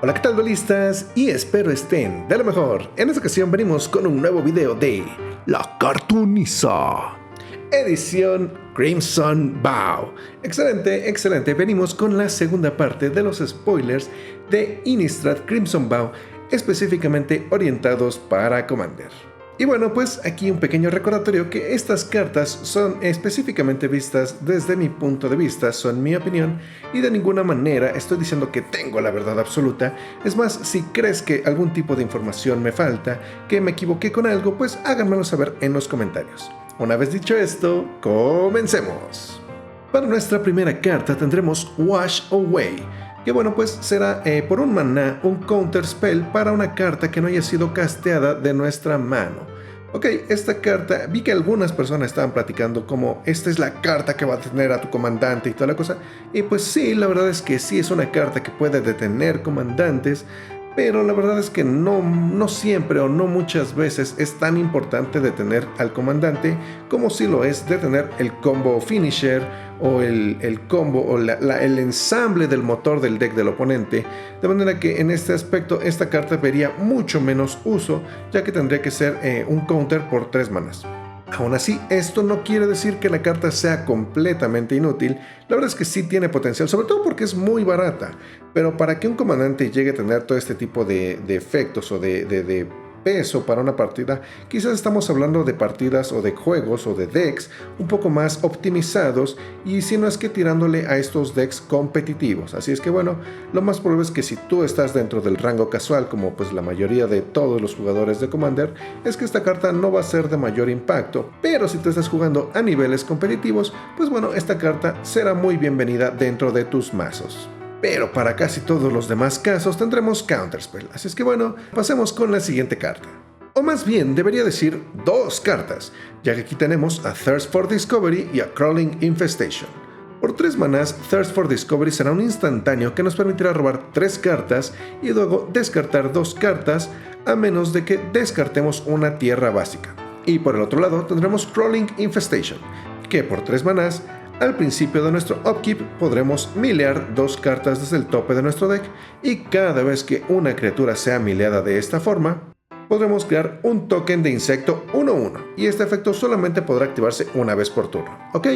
Hola, ¿qué tal, duelistas? Y espero estén de lo mejor. En esta ocasión venimos con un nuevo video de La Cartooniza, edición Crimson Vow. Excelente, excelente. Venimos con la segunda parte de los spoilers de Innistrad Crimson Vow, específicamente orientados para Commander. Y bueno, pues aquí un pequeño recordatorio que estas cartas son específicamente vistas desde mi punto de vista, son mi opinión, y de ninguna manera estoy diciendo que tengo la verdad absoluta. Es más, si crees que algún tipo de información me falta, que me equivoqué con algo, pues háganmelo saber en los comentarios. Una vez dicho esto, comencemos. Para nuestra primera carta tendremos Wash Away, que bueno, pues será por un maná, un counter spell para una carta que no haya sido casteada de nuestra mano. Ok, esta carta, vi que algunas personas estaban platicando como esta es la carta que va a detener a tu comandante y toda la cosa, y pues sí, la verdad es que sí es una carta que puede detener comandantes, pero la verdad es que no siempre o no muchas veces es tan importante detener al comandante como si lo es detener el combo finisher o el combo o el ensamble del motor del deck del oponente, de manera que en este aspecto esta carta vería mucho menos uso, ya que tendría que ser un counter por 3 manas. Aún así, esto no quiere decir que la carta sea completamente inútil. La verdad es que sí tiene potencial, sobre todo porque es muy barata. Pero para que un comandante llegue a tener todo este tipo de efectos o de peso para una partida, quizás estamos hablando de partidas o de juegos o de decks un poco más optimizados, y si no es que tirándole a estos decks competitivos. Así es que bueno, lo más probable es que si tú estás dentro del rango casual, como pues la mayoría de todos los jugadores de Commander, es que esta carta no va a ser de mayor impacto. Pero si tú estás jugando a niveles competitivos, pues bueno, esta carta será muy bienvenida dentro de tus mazos. Pero para casi todos los demás casos tendremos Counterspell, así es que bueno, pasemos con la siguiente carta. O más bien, debería decir 2 cartas, ya que aquí tenemos a Thirst for Discovery y a Crawling Infestation. Por 3 manás, Thirst for Discovery será un instantáneo que nos permitirá robar 3 cartas y luego descartar 2 cartas, a menos de que descartemos una tierra básica. Y por el otro lado tendremos Crawling Infestation, que por 3 manás, al principio de nuestro upkeep podremos milear 2 cartas desde el tope de nuestro deck, y cada vez que una criatura sea mileada de esta forma, podremos crear un token de insecto 1/1, y este efecto solamente podrá activarse una vez por turno. Ok,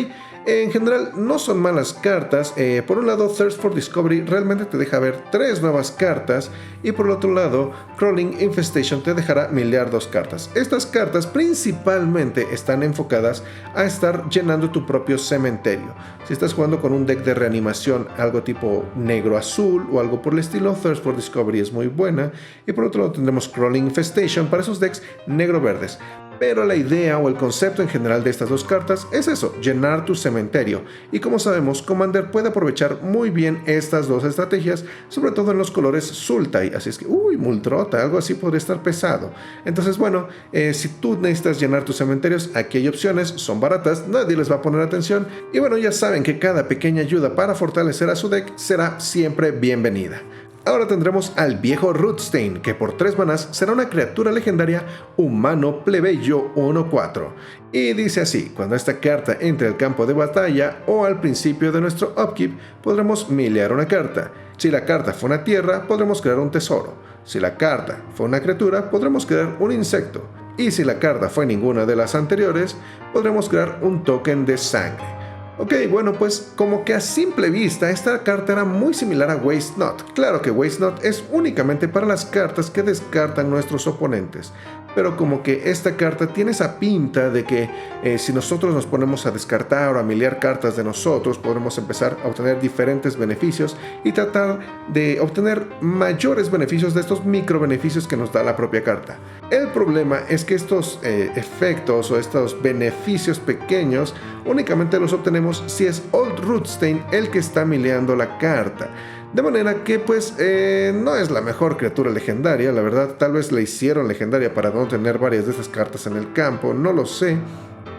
en general no son malas cartas. Por un lado, Thirst for Discovery realmente te deja ver 3 nuevas cartas, y por el otro lado, Crawling Infestation te dejará milear 2 cartas. Estas cartas principalmente están enfocadas a estar llenando tu propio cementerio. Si estás jugando con un deck de reanimación, algo tipo negro-azul o algo por el estilo, Thirst for Discovery es muy buena, y por otro lado tendremos Crawling Infestation para esos decks negro-verdes. Pero la idea o el concepto en general de estas 2 cartas es eso, llenar tu cementerio. Y como sabemos, Commander puede aprovechar muy bien estas 2 estrategias, sobre todo en los colores Sultai. Así es que, Muldrota, algo así podría estar pesado. Entonces, bueno, si tú necesitas llenar tus cementerios, aquí hay opciones, son baratas, nadie les va a poner atención. Y bueno, ya saben que cada pequeña ayuda para fortalecer a su deck será siempre bienvenida. Ahora tendremos al viejo Rootstain, que por 3 manás será una criatura legendaria humano plebeyo 1/4. Y dice así: cuando esta carta entre al campo de batalla o al principio de nuestro upkeep, podremos milear una carta. Si la carta fue una tierra, podremos crear un tesoro. Si la carta fue una criatura, podremos crear un insecto. Y si la carta fue ninguna de las anteriores, podremos crear un token de sangre. Ok, bueno, pues como que a simple vista esta carta era muy similar a Waste Not. Claro que Waste Not es únicamente para las cartas que descartan nuestros oponentes, pero como que esta carta tiene esa pinta de que si nosotros nos ponemos a descartar o a milear cartas de nosotros, podremos empezar a obtener diferentes beneficios y tratar de obtener mayores beneficios de estos micro beneficios que nos da la propia carta. El problema es que estos efectos o estos beneficios pequeños únicamente los obtenemos si es Old Rootstain el que está mileando la carta. De manera que pues no es la mejor criatura legendaria, la verdad. Tal vez la hicieron legendaria para no tener varias de estas cartas en el campo, no lo sé.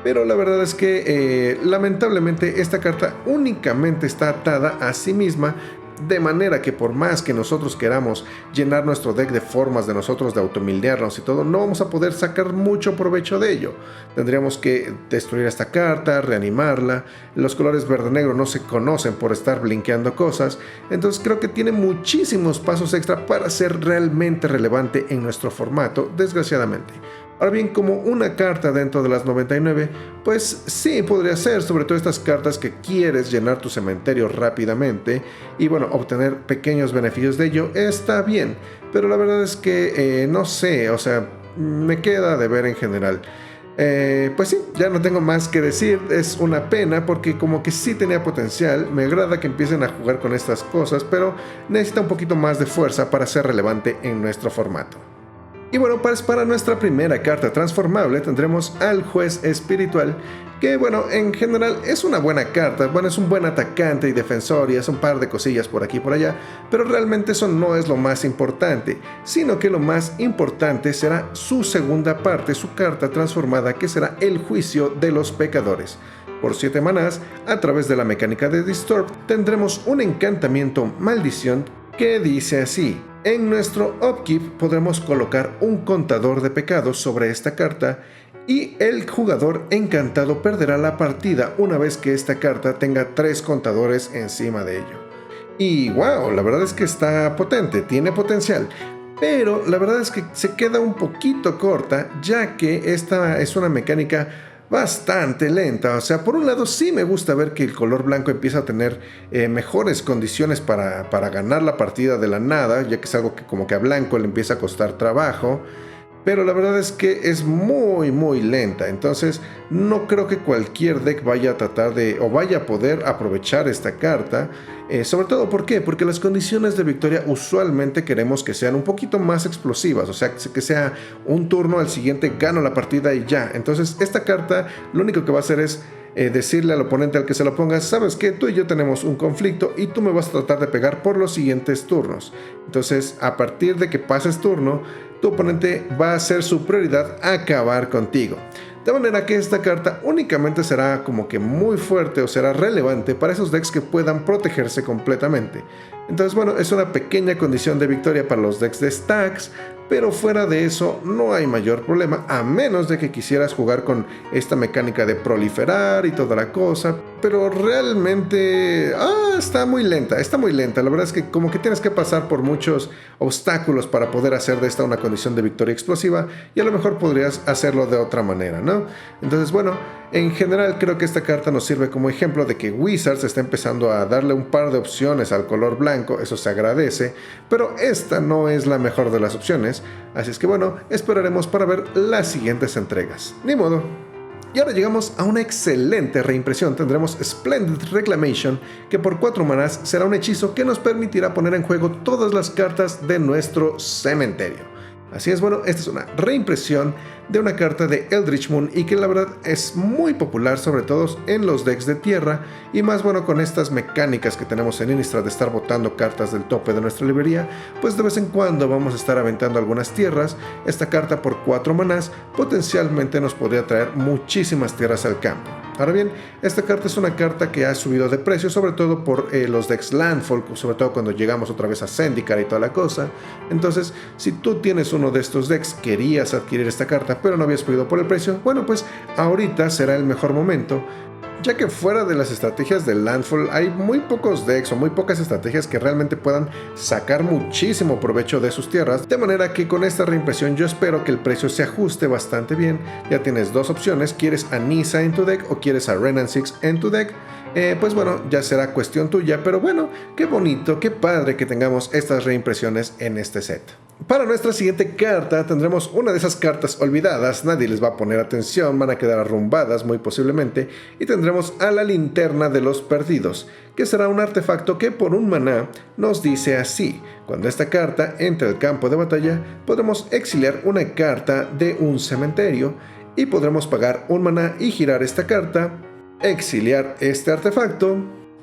Pero la verdad es que lamentablemente esta carta únicamente está atada a sí misma de manera que por más que nosotros queramos llenar nuestro deck de formas de nosotros de automildearnos y todo, no vamos a poder sacar mucho provecho de ello. Tendríamos que destruir esta carta, reanimarla. Los colores verde-negro no se conocen por estar blinkeando cosas, entonces creo que tiene muchísimos pasos extra para ser realmente relevante en nuestro formato, desgraciadamente. Ahora bien, como una carta dentro de las 99, pues sí podría ser, sobre todo estas cartas que quieres llenar tu cementerio rápidamente y bueno, obtener pequeños beneficios de ello, está bien, pero la verdad es que no sé, o sea, me queda de ver en general. Pues sí, ya no tengo más que decir, es una pena porque como que sí tenía potencial, me agrada que empiecen a jugar con estas cosas, pero necesita un poquito más de fuerza para ser relevante en nuestro formato. Y bueno, pues para nuestra primera carta transformable tendremos al Juez Espiritual, que bueno, en general es una buena carta, bueno, es un buen atacante y defensor y es un par de cosillas por aquí y por allá, pero realmente eso no es lo más importante, sino que lo más importante será su segunda parte, su carta transformada, que será el Juicio de los Pecadores. Por 7 manás, a través de la mecánica de Disturb, tendremos un encantamiento maldición que dice así: en nuestro upkeep podremos colocar un contador de pecados sobre esta carta y el jugador encantado perderá la partida una vez que esta carta tenga 3 contadores encima de ello. Y wow, la verdad es que está potente, tiene potencial, pero la verdad es que se queda un poquito corta, ya que esta es una mecánica bastante lenta. O sea, por un lado sí me gusta ver que el color blanco empieza a tener mejores condiciones para ganar la partida de la nada, ya que es algo que como que a blanco le empieza a costar trabajo, pero la verdad es que es muy lenta, entonces no creo que cualquier deck vaya a tratar de o vaya a poder aprovechar esta carta, sobre todo ¿por qué? Porque las condiciones de victoria usualmente queremos que sean un poquito más explosivas, o sea, que sea un turno al siguiente gano la partida y ya. Entonces esta carta lo único que va a hacer es decirle al oponente al que se lo pongas: sabes que tú y yo tenemos un conflicto y tú me vas a tratar de pegar por los siguientes turnos. Entonces, a partir de que pases turno, tu oponente va a ser su prioridad acabar contigo. De manera que esta carta únicamente será como que muy fuerte o será relevante para esos decks que puedan protegerse completamente. Entonces bueno, es una pequeña condición de victoria para los decks de stacks, pero fuera de eso no hay mayor problema, a menos de que quisieras jugar con esta mecánica de proliferar y toda la cosa, pero realmente está muy lenta, la verdad es que como que tienes que pasar por muchos obstáculos para poder hacer de esta una condición de victoria explosiva, y a lo mejor podrías hacerlo de otra manera, ¿no? Entonces bueno, en general creo que esta carta nos sirve como ejemplo de que Wizards está empezando a darle un par de opciones al color blanco, eso se agradece, pero esta no es la mejor de las opciones, así es que bueno, esperaremos para ver las siguientes entregas. Ni modo. Y ahora llegamos a una excelente reimpresión. Tendremos Splendid Reclamation, que por 4 manás será un hechizo que nos permitirá poner en juego todas las cartas de nuestro cementerio. Así es, bueno, esta es una reimpresión de una carta de Eldritch Moon y que la verdad es muy popular, sobre todo en los decks de tierra, y más bueno con estas mecánicas que tenemos en Innistrad de estar botando cartas del tope de nuestra librería, pues de vez en cuando vamos a estar aventando algunas tierras. Esta carta por 4 manás potencialmente nos podría traer muchísimas tierras al campo. Ahora bien, esta carta es una carta que ha subido de precio, sobre todo por los decks Landfall, sobre todo cuando llegamos otra vez a Zendikar y toda la cosa. Entonces, si tú tienes uno de estos decks, querías adquirir esta carta, pero no habías podido por el precio, bueno, pues ahorita será el mejor momento, ya que fuera de las estrategias del Landfall hay muy pocos decks o muy pocas estrategias que realmente puedan sacar muchísimo provecho de sus tierras, de manera que con esta reimpresión yo espero que el precio se ajuste bastante bien. Ya tienes dos opciones: quieres a Nissa en tu deck o quieres a Renan Six en tu deck. Pues bueno, ya será cuestión tuya, pero bueno, qué bonito, qué padre que tengamos estas reimpresiones en este set. Para nuestra siguiente carta tendremos una de esas cartas olvidadas, nadie les va a poner atención, van a quedar arrumbadas muy posiblemente, y tendremos a la Linterna de los Perdidos, que será un artefacto que por 1 maná nos dice así: cuando esta carta entre al campo de batalla, podremos exiliar una carta de un cementerio y podremos pagar 1 maná y girar esta carta, exiliar este artefacto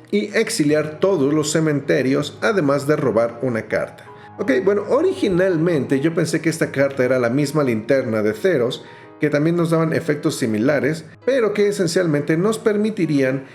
y exiliar todos los cementerios, además de robar una carta. Ok, bueno, originalmente yo pensé que esta carta era la misma Linterna de Theros, que también nos daban efectos similares, pero que esencialmente nos permitirían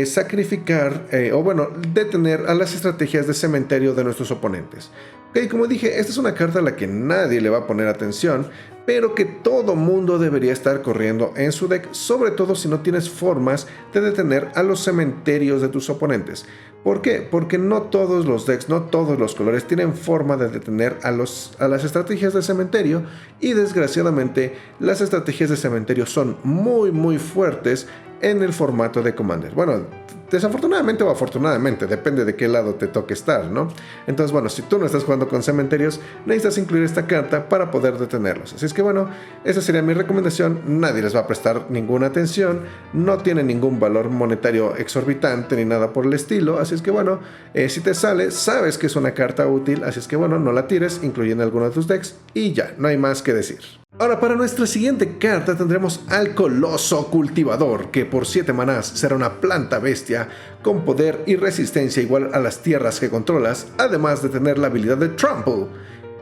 sacrificar o bueno, detener a las estrategias de cementerio de nuestros oponentes. Ok, como dije, esta es una carta a la que nadie le va a poner atención, pero que todo mundo debería estar corriendo en su deck, sobre todo si no tienes formas de detener a los cementerios de tus oponentes. ¿Por qué? Porque no todos los decks, no todos los colores tienen forma de detener a las estrategias de cementerio, y desgraciadamente las estrategias de cementerio son muy fuertes en el formato de Commander. Bueno, desafortunadamente o afortunadamente, depende de qué lado te toque estar, ¿no? Entonces, bueno, si tú no estás jugando con cementerios, necesitas incluir esta carta para poder detenerlos. Así es que, bueno, esa sería mi recomendación. Nadie les va a prestar ninguna atención, no tiene ningún valor monetario exorbitante ni nada por el estilo. Así es que, bueno, si te sale, sabes que es una carta útil. Así es que, bueno, no la tires, incluye en alguno de tus decks y ya, no hay más que decir. Ahora, para nuestra siguiente carta tendremos al Coloso Cultivador, que por 7 manás será una planta bestia con poder y resistencia igual a las tierras que controlas, además de tener la habilidad de Trample.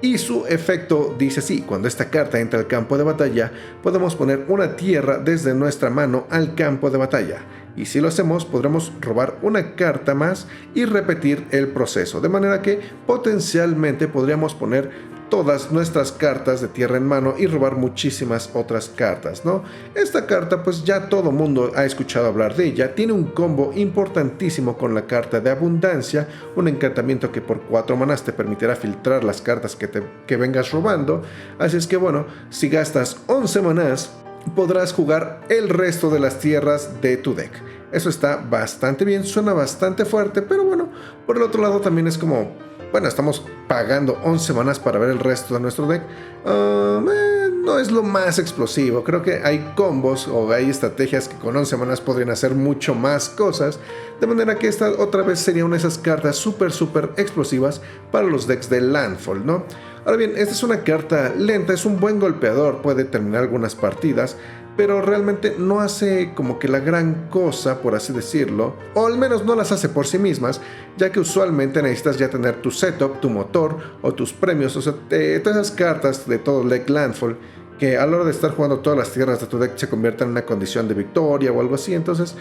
Y su efecto dice así: cuando esta carta entra al campo de batalla, podemos poner una tierra desde nuestra mano al campo de batalla. Y si lo hacemos, podremos robar una carta más y repetir el proceso, de manera que potencialmente podríamos poner todas nuestras cartas de tierra en mano y robar muchísimas otras cartas, ¿no? Esta carta, pues ya todo mundo ha escuchado hablar de ella. Tiene un combo importantísimo con la carta de abundancia, un encantamiento que por 4 manás te permitirá filtrar las cartas que vengas robando. Así es que, bueno, si gastas 11 manás, podrás jugar el resto de las tierras de tu deck. Eso está bastante bien, suena bastante fuerte, pero bueno, por el otro lado también es como, bueno, estamos pagando 11 manás para ver el resto de nuestro deck. No es lo más explosivo. Creo que hay combos o hay estrategias que con 11 manás podrían hacer mucho más cosas. De manera que esta otra vez sería una de esas cartas súper explosivas para los decks de Landfall, ¿no? Ahora bien, esta es una carta lenta, es un buen golpeador, puede terminar algunas partidas, pero realmente no hace como que la gran cosa, por así decirlo, o al menos no las hace por sí mismas, ya que usualmente necesitas ya tener tu setup, tu motor o tus premios, o sea, todas esas cartas de todo el deck Landfall, que a la hora de estar jugando todas las tierras de tu deck se conviertan en una condición de victoria o algo así. Entonces,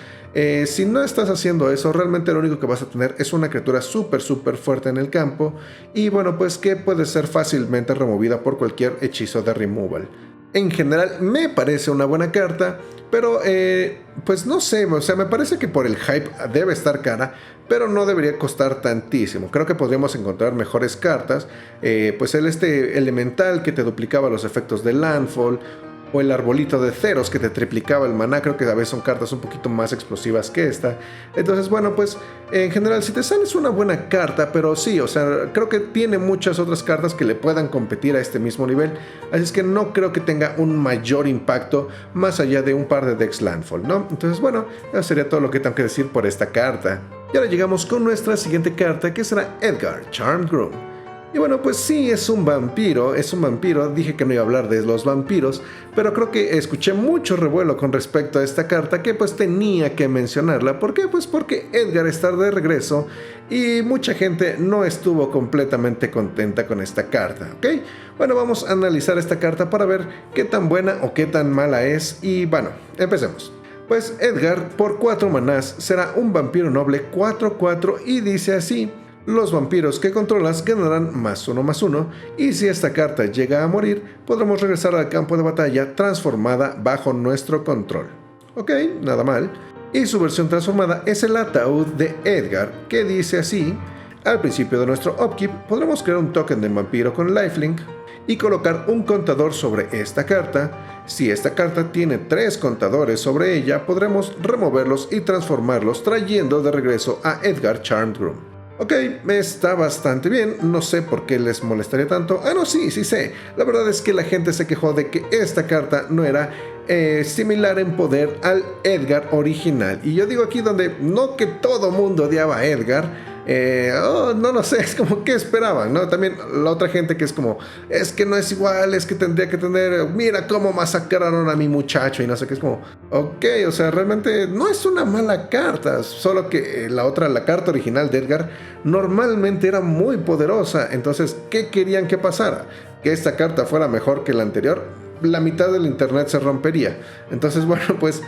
si no estás haciendo eso, realmente lo único que vas a tener es una criatura súper fuerte en el campo, y bueno, pues que puede ser fácilmente removida por cualquier hechizo de removal. En general me parece una buena carta, pero pues no sé, o sea, me parece que por el hype debe estar cara, pero no debería costar tantísimo. Creo que podríamos encontrar mejores cartas, pues este elemental que te duplicaba los efectos de Landfall, o el arbolito de ceros que te triplicaba el maná. Creo que a veces son cartas un poquito más explosivas que esta. Entonces, bueno, pues en general si te sale es una buena carta, pero sí, o sea, creo que tiene muchas otras cartas que le puedan competir a este mismo nivel, así es que no creo que tenga un mayor impacto más allá de un par de decks Landfall, ¿no? Entonces, bueno, eso sería todo lo que tengo que decir por esta carta. Y ahora llegamos con nuestra siguiente carta, que será Edgar, Charmed Groom. Y bueno, pues sí, es un vampiro, dije que no iba a hablar de los vampiros, pero creo que escuché mucho revuelo con respecto a esta carta, que pues tenía que mencionarla. ¿Por qué? Pues porque Edgar está de regreso y mucha gente no estuvo completamente contenta con esta carta, ¿ok? Bueno, vamos a analizar esta carta para ver qué tan buena o qué tan mala es, y bueno, empecemos. Pues Edgar, por 4 manás, será un vampiro noble 4/4 y dice así: los vampiros que controlas ganarán +1/+1, y si esta carta llega a morir, podremos regresar al campo de batalla transformada bajo nuestro control. Ok, nada mal. Y su versión transformada es el ataúd de Edgar, que dice así: al principio de nuestro upkeep podremos crear un token de vampiro con lifelink y colocar un contador sobre esta carta. Si esta carta tiene 3 contadores sobre ella, podremos removerlos y transformarlos, trayendo de regreso a Edgar Charmed Groom. Ok, está bastante bien, no sé por qué les molestaría tanto. No, sí sé. La verdad es que la gente se quejó de que esta carta no era similar en poder al Edgar original. Y yo digo aquí donde no que todo mundo odiaba a Edgar. No lo sé, es como que esperaban, ¿no? También la otra gente que es como, es que no es igual, es que tendría que tener, mira cómo masacraron a mi muchacho y no sé qué, es como, ok, o sea, realmente no es una mala carta, solo que la carta original de Edgar normalmente era muy poderosa. Entonces, ¿qué querían que pasara? ¿Que esta carta fuera mejor que la anterior? la mitad del internet se rompería. Entonces, bueno, pues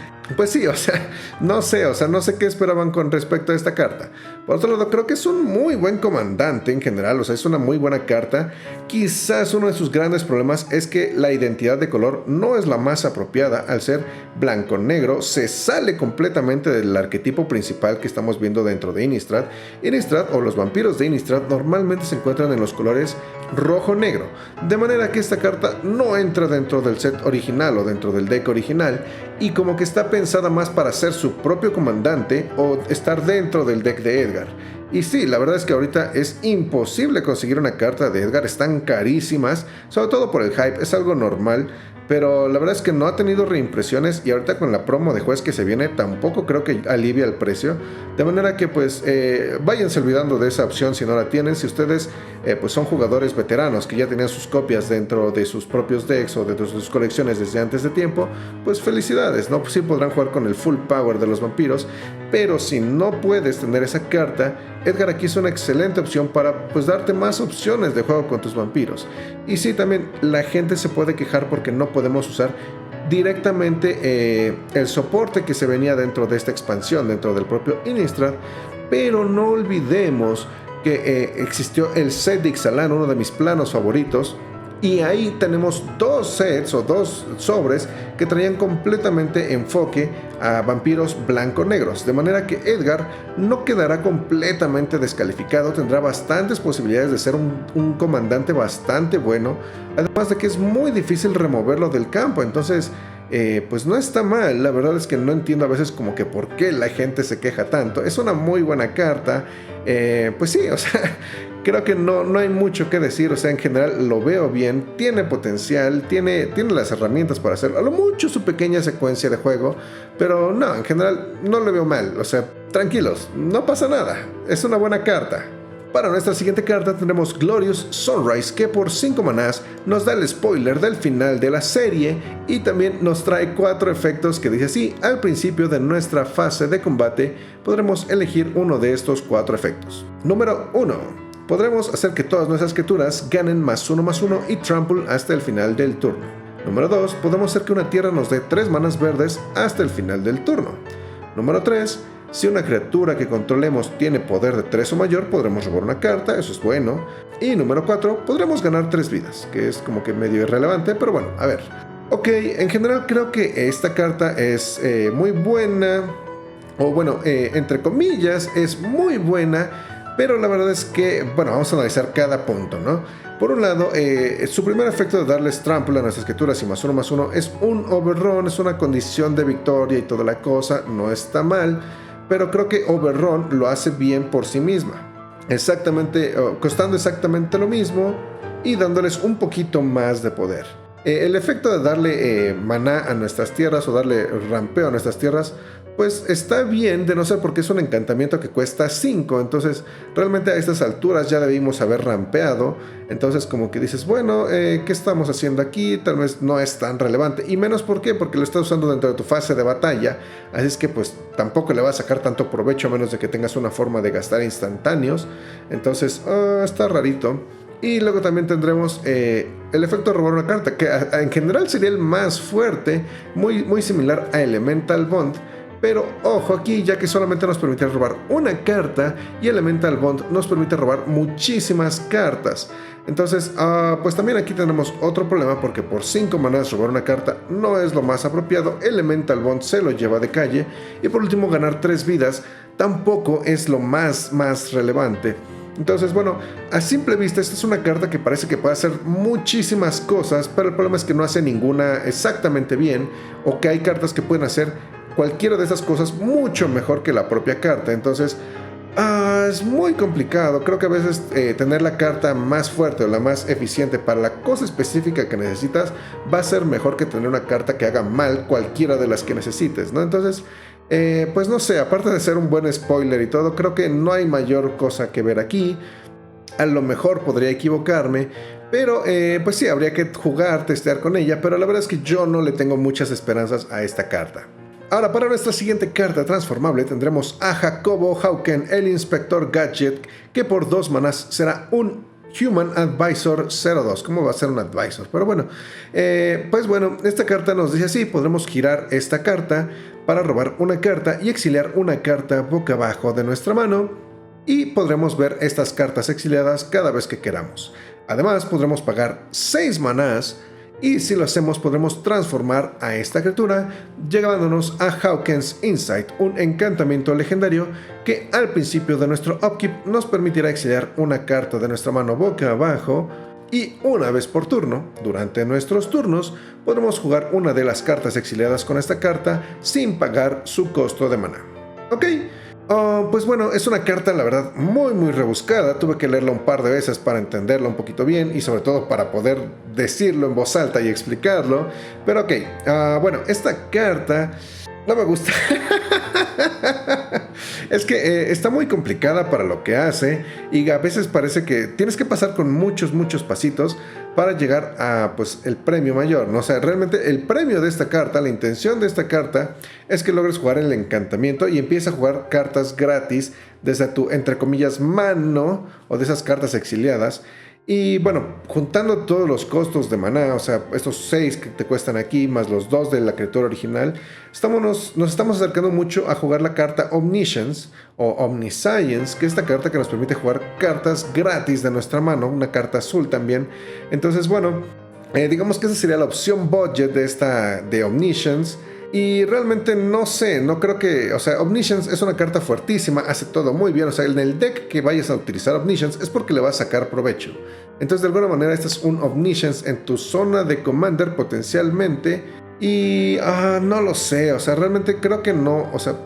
sí, o sea, no sé qué esperaban con respecto a esta carta. Por otro lado, creo que es un muy buen comandante en general, o sea, es una muy buena carta. Quizás uno de sus grandes problemas es que la identidad de color no es la más apropiada al ser blanco-negro, se sale completamente del arquetipo principal que estamos viendo dentro de Innistrad. Innistrad o los vampiros de Innistrad normalmente se encuentran en los colores rojo-negro, de manera que esta carta no entra dentro del set original o dentro del deck original y como que está pensada más para ser su propio comandante o estar dentro del deck de Edgar. Y sí, la verdad es que ahorita es imposible conseguir una carta de Edgar, están carísimas, sobre todo por el hype, es algo normal, pero la verdad es que no ha tenido reimpresiones y ahorita con la promo de juez que se viene tampoco creo que alivia el precio, de manera que pues váyanse olvidando de esa opción si no la tienen. Si ustedes pues son jugadores veteranos que ya tenían sus copias dentro de sus propios decks o de sus colecciones desde antes de tiempo, pues felicidades, ¿no? Pues sí podrán jugar con el full power de los vampiros, pero si no puedes tener esa carta, Edgar aquí es una excelente opción para pues darte más opciones de juego con tus vampiros. Y sí, también la gente se puede quejar porque no podemos usar directamente el soporte que se venía dentro de esta expansión, dentro del propio Innistrad, pero no olvidemos que existió el set de Ixalan, uno de mis planos favoritos, y ahí tenemos dos sets o dos sobres que traían completamente enfoque a vampiros blanco-negros, de manera que Edgar no quedará completamente descalificado, tendrá bastantes posibilidades de ser un comandante bastante bueno, además de que es muy difícil removerlo del campo. Entonces pues no está mal. La verdad es que no entiendo a veces como que por qué la gente se queja tanto. Es una muy buena carta, pues sí, o sea, creo que no hay mucho que decir. O sea, en general lo veo bien, tiene potencial, tiene las herramientas para hacer a lo mucho su pequeña secuencia de juego, pero no, en general no lo veo mal. O sea, tranquilos, no pasa nada, es una buena carta. Para nuestra siguiente carta tenemos Glorious Sunrise, que por 5 manás nos da el spoiler del final de la serie y también nos trae 4 efectos que dice así: al principio de nuestra fase de combate podremos elegir uno de estos 4 efectos. Número 1. Podremos hacer que todas nuestras criaturas ganen +1/+1 y trample hasta el final del turno. Número 2. Podemos hacer que una tierra nos dé 3 manas verdes hasta el final del turno. Número 3. Si una criatura que controlemos tiene poder de 3 o mayor, podremos robar una carta, eso es bueno. Y número 4, podremos ganar 3 vidas, que es como que medio irrelevante, pero bueno, a ver. Ok, en general creo que esta carta es muy buena, o bueno, entre comillas, es muy buena, pero la verdad es que, bueno, vamos a analizar cada punto, ¿no? Por un lado, su primer efecto de darles trample a nuestras criaturas y +1/+1 es un overrun, es una condición de victoria y toda la cosa, no está mal. Pero creo que Overrun lo hace bien por sí misma, costando exactamente lo mismo y dándoles un poquito más de poder. El efecto de darle maná a nuestras tierras o darle rampeo a nuestras tierras, pues está bien, de no ser porque es un encantamiento que cuesta 5, entonces realmente a estas alturas ya debimos haber rampeado. Entonces como que dices, bueno, ¿qué estamos haciendo aquí? Tal vez no es tan relevante, y menos ¿por qué? Porque lo estás usando dentro de tu fase de batalla, así es que pues tampoco le vas a sacar tanto provecho a menos de que tengas una forma de gastar instantáneos. Entonces está rarito. Y luego también tendremos el efecto de robar una carta, que en general sería el más fuerte, muy similar a Elemental Bond. Pero ojo aquí, ya que solamente nos permite robar una carta y Elemental Bond nos permite robar muchísimas cartas. Entonces, pues también aquí tenemos otro problema, porque por 5 manas robar una carta no es lo más apropiado. Elemental Bond se lo lleva de calle. Y por último, ganar 3 vidas tampoco es lo más relevante. Entonces, bueno, a simple vista esta es una carta que parece que puede hacer muchísimas cosas, pero el problema es que no hace ninguna exactamente bien, o que hay cartas que pueden hacer cualquiera de esas cosas mucho mejor que la propia carta. Entonces es muy complicado. Creo que a veces tener la carta más fuerte o la más eficiente para la cosa específica que necesitas va a ser mejor que tener una carta que haga mal cualquiera de las que necesites, ¿no? Entonces pues no sé, aparte de ser un buen spoiler y todo, creo que no hay mayor cosa que ver aquí. A lo mejor podría equivocarme, pero pues sí, habría que jugar, testear con ella, pero la verdad es que yo no le tengo muchas esperanzas a esta carta. Ahora, para nuestra siguiente carta transformable tendremos a Jacobo Hauken, el Inspector Gadget, que por 2 manas será un Human Advisor 02. ¿Cómo va a ser un Advisor? Pero bueno, pues bueno, esta carta nos dice así: podremos girar esta carta para robar una carta y exiliar una carta boca abajo de nuestra mano, y podremos ver estas cartas exiliadas cada vez que queramos. Además, podremos pagar 6 manás, y si lo hacemos podremos transformar a esta criatura llevándonos a Hawkins Insight, un encantamiento legendario que al principio de nuestro upkeep nos permitirá exiliar una carta de nuestra mano boca abajo, y una vez por turno, durante nuestros turnos, podremos jugar una de las cartas exiliadas con esta carta sin pagar su costo de maná. Ok. Pues bueno, es una carta la verdad muy rebuscada. Tuve que leerla un par de veces para entenderla un poquito bien y sobre todo para poder decirlo en voz alta y explicarlo. Pero ok, bueno, esta carta no me gusta. Es que está muy complicada para lo que hace, y a veces parece que tienes que pasar con muchos pasitos para llegar a pues el premio mayor, ¿no? O sea, realmente el premio de esta carta, la intención de esta carta es que logres jugar el encantamiento y empieces a jugar cartas gratis desde tu, entre comillas, mano, o de esas cartas exiliadas. Y bueno, juntando todos los costos de maná, o sea, estos 6 que te cuestan aquí, más los 2 de la criatura original, nos estamos acercando mucho a jugar la carta Omniscience o Omniscience, que es esta carta que nos permite jugar cartas gratis de nuestra mano, una carta azul también. Entonces, bueno, digamos que esa sería la opción budget de Omniscience. Y realmente no sé, no creo que, o sea, Omniscience es una carta fuertísima, hace todo muy bien. O sea, en el deck que vayas a utilizar Omniscience es porque le vas a sacar provecho. Entonces, de alguna manera, este es un Omniscience en tu zona de Commander potencialmente. Y no lo sé, o sea, realmente creo que no, o sea,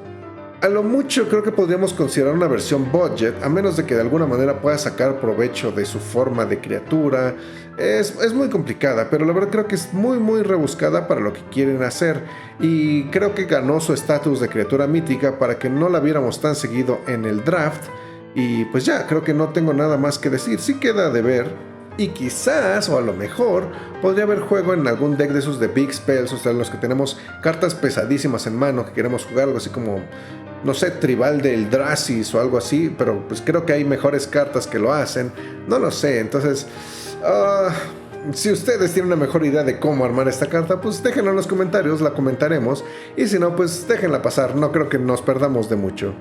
a lo mucho creo que podríamos considerar una versión budget, a menos de que de alguna manera pueda sacar provecho de su forma de criatura. Es muy complicada, pero la verdad creo que es muy rebuscada para lo que quieren hacer, y creo que ganó su estatus de criatura mítica para que no la viéramos tan seguido en el draft. Y pues ya, creo que no tengo nada más que decir, sí queda de ver. Y quizás, o a lo mejor, podría haber juego en algún deck de esos de Big Spells, o sea, en los que tenemos cartas pesadísimas en mano, que queremos jugar algo así como, no sé, Tribal del Dracis o algo así, pero pues creo que hay mejores cartas que lo hacen, no lo sé. Entonces, si ustedes tienen una mejor idea de cómo armar esta carta, pues déjenla en los comentarios, la comentaremos, y si no, pues déjenla pasar, no creo que nos perdamos de mucho.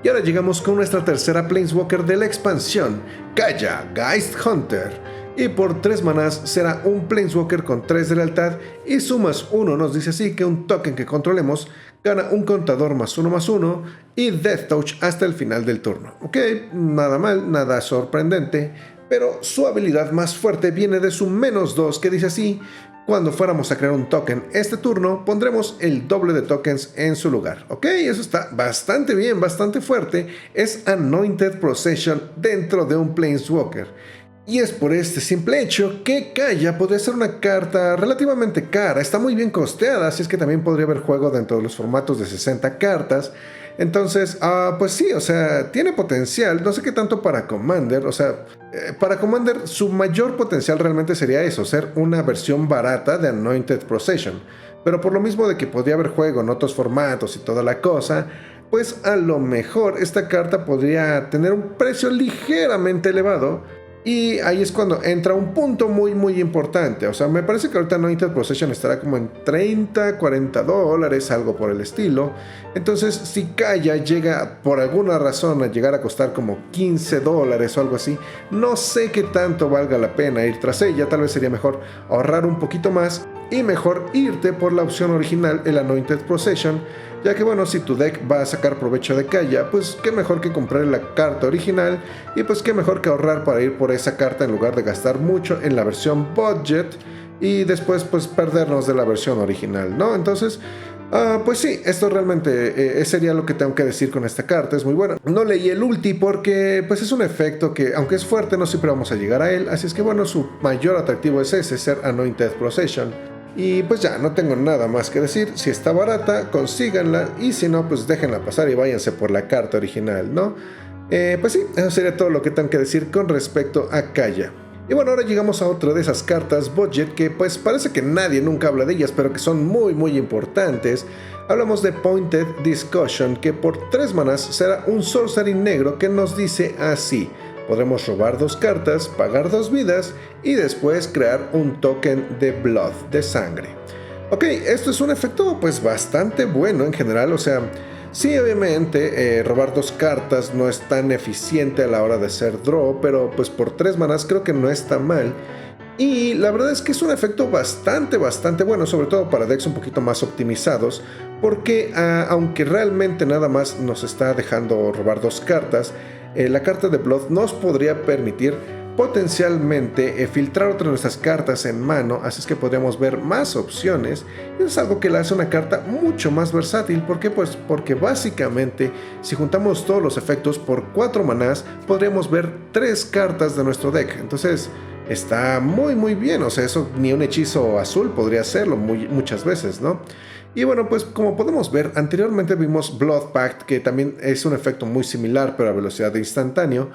Y ahora llegamos con nuestra tercera Planeswalker de la expansión, Kaya Geist Hunter. Y por 3 manás será un Planeswalker con 3 de lealtad, y sumas 1 nos dice así que un token que controlemos gana un contador +1/+1 y Death Touch hasta el final del turno. Ok, nada mal, nada sorprendente, pero su habilidad más fuerte viene de su -2, que dice así: cuando fuéramos a crear un token este turno, pondremos el doble de tokens en su lugar. Ok, eso está bastante bien, bastante fuerte. Es Anointed Procession dentro de un Planeswalker. Y es por este simple hecho que Kaya podría ser una carta relativamente cara. Está muy bien costeada, así es que también podría haber juego dentro de los formatos de 60 cartas. Entonces, pues sí, o sea, tiene potencial. No sé qué tanto para Commander. O sea, para Commander su mayor potencial realmente sería eso, ser una versión barata de Anointed Procession. Pero por lo mismo de que podría haber juego en otros formatos y toda la cosa, pues a lo mejor esta carta podría tener un precio ligeramente elevado. Y ahí es cuando entra un punto muy importante. O sea, me parece que ahorita Anointed Procession estará como en $30, $40, algo por el estilo. Entonces, si Kaya llega por alguna razón a llegar a costar como $15 o algo así, no sé qué tanto valga la pena ir tras ella. Tal vez sería mejor ahorrar un poquito más y mejor irte por la opción original, el Anointed Procession, ya que bueno, si tu deck va a sacar provecho de Kaya, pues qué mejor que comprar la carta original, y pues qué mejor que ahorrar para ir por esa carta en lugar de gastar mucho en la versión budget y después pues perdernos de la versión original, ¿no? Entonces, pues sí, esto realmente sería lo que tengo que decir con esta carta. Es muy buena. No leí el ulti porque pues es un efecto que, aunque es fuerte, no siempre vamos a llegar a él, así es que bueno, su mayor atractivo es ese, ser Anointed Procession. Y pues ya, no tengo nada más que decir. Si está barata, consíganla, y si no, pues déjenla pasar y váyanse por la carta original, ¿no? Pues sí, eso sería todo lo que tengo que decir con respecto a Kaya. Y bueno, ahora llegamos a otra de esas cartas budget que pues parece que nadie nunca habla de ellas, pero que son muy importantes. Hablamos de Pointed Discussion, que por 3 manás será un sorcery negro que nos dice así: Podremos robar 2 cartas, pagar 2 vidas y después crear un token de Blood, de sangre. Ok, esto es un efecto pues bastante bueno en general, o sea, sí, obviamente robar 2 cartas no es tan eficiente a la hora de hacer draw, pero pues por 3 manas creo que no está mal. Y la verdad es que es un efecto bastante bueno, sobre todo para decks un poquito más optimizados, porque aunque realmente nada más nos está dejando robar 2 cartas, la carta de Blood nos podría permitir potencialmente filtrar otra de nuestras cartas en mano, así es que podríamos ver más opciones, y es algo que le hace una carta mucho más versátil. ¿Por qué? Pues porque básicamente si juntamos todos los efectos por 4 manás podríamos ver 3 cartas de nuestro deck, entonces está muy bien, o sea, eso ni un hechizo azul podría hacerlo muchas veces, ¿no? Y bueno, pues como podemos ver, anteriormente vimos Blood Pact, que también es un efecto muy similar pero a velocidad de instantáneo.